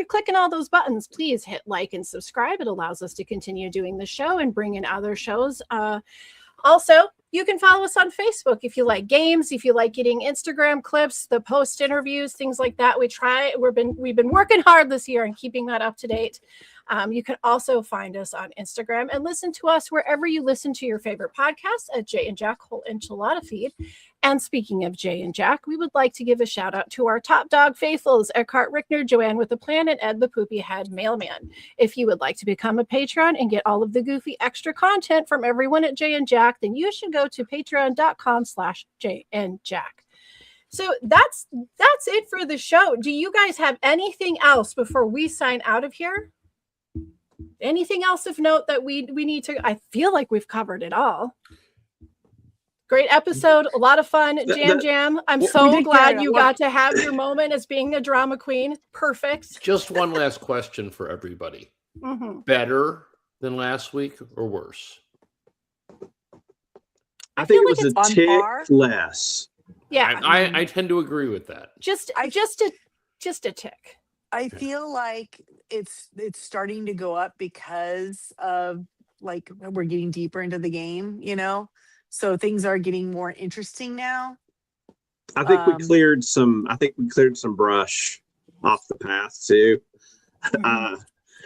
Speaker 2: clicking all those buttons, please hit like and subscribe. It allows us to continue doing the show and bring in other shows. Also, you can follow us on Facebook if you like games, if you like getting Instagram clips, the post interviews, things like that. We've been working hard this year and keeping that up to date. You can also find us on Instagram and listen to us wherever you listen to your favorite podcasts at Jay and Jack Whole Enchilada Feed. And speaking of Jay and Jack, we would like to give a shout out to our top dog faithfuls, Eckhart Rickner, Joanne with the Plan, and Ed the Poopy Head Mailman. If you would like to become a Patreon and get all of the goofy extra content from everyone at Jay and Jack, then you should go to patreon.com/Jay and Jack. So that's it for the show. Do you guys have anything else before we sign out of here? Anything else of note that we need to? I feel like we've covered it all. Great episode, a lot of fun. Jam. I'm so glad you got to have your moment as being a drama queen. Perfect.
Speaker 5: Just one last question for everybody. Better than last week or worse?
Speaker 4: I think it was a tick less.
Speaker 2: Yeah,
Speaker 5: I tend to agree with that.
Speaker 2: Just a tick.
Speaker 3: I feel like it's starting to go up because of like we're getting deeper into the game, so things are getting more interesting now.
Speaker 4: I think we cleared some brush off the path too.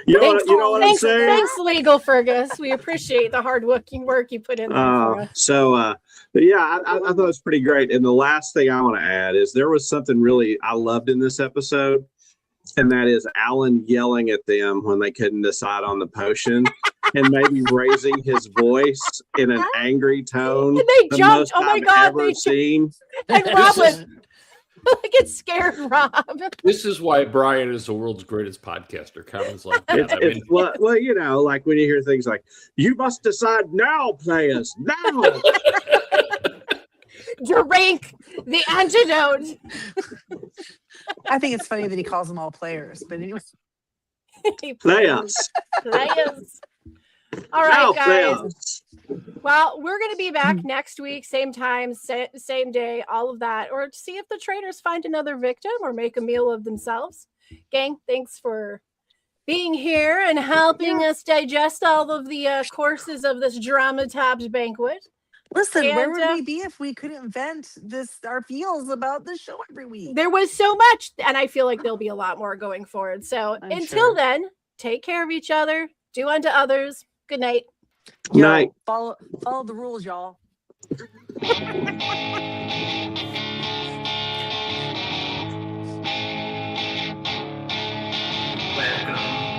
Speaker 4: You know what I'm saying?
Speaker 2: Thanks, Legal Fergus. We appreciate the hard work you put in there for us.
Speaker 4: So, but yeah, I thought it was pretty great. And the last thing I want to add is there was something really I loved in this episode, and that is Alan yelling at them when they couldn't decide on the potion, and maybe raising his voice in an angry tone.
Speaker 2: And they jumped. Oh my God!
Speaker 4: They seen.
Speaker 2: And Rob went, like it scared Rob.
Speaker 5: This is why Brian is the world's greatest podcaster. Comments like that.
Speaker 4: Well, like when you hear things like, "You must decide now, players, now."
Speaker 2: Drink the antidote.
Speaker 3: I think it's funny that he calls them all players, but anyway.
Speaker 4: Players.
Speaker 2: All right, guys.
Speaker 4: Players.
Speaker 2: Well, we're going to be back next week, same time, same day, all of that, or see if the traitors find another victim or make a meal of themselves. Gang, thanks for being here and helping us digest all of the courses of this drama-tabbed banquet.
Speaker 3: Listen, where would we be if we couldn't vent our feels about the show every week?
Speaker 2: There was so much, and I feel like there'll be a lot more going forward. So until then, take care of each other, do unto others. Good night.
Speaker 4: Night.
Speaker 3: Follow the rules, y'all.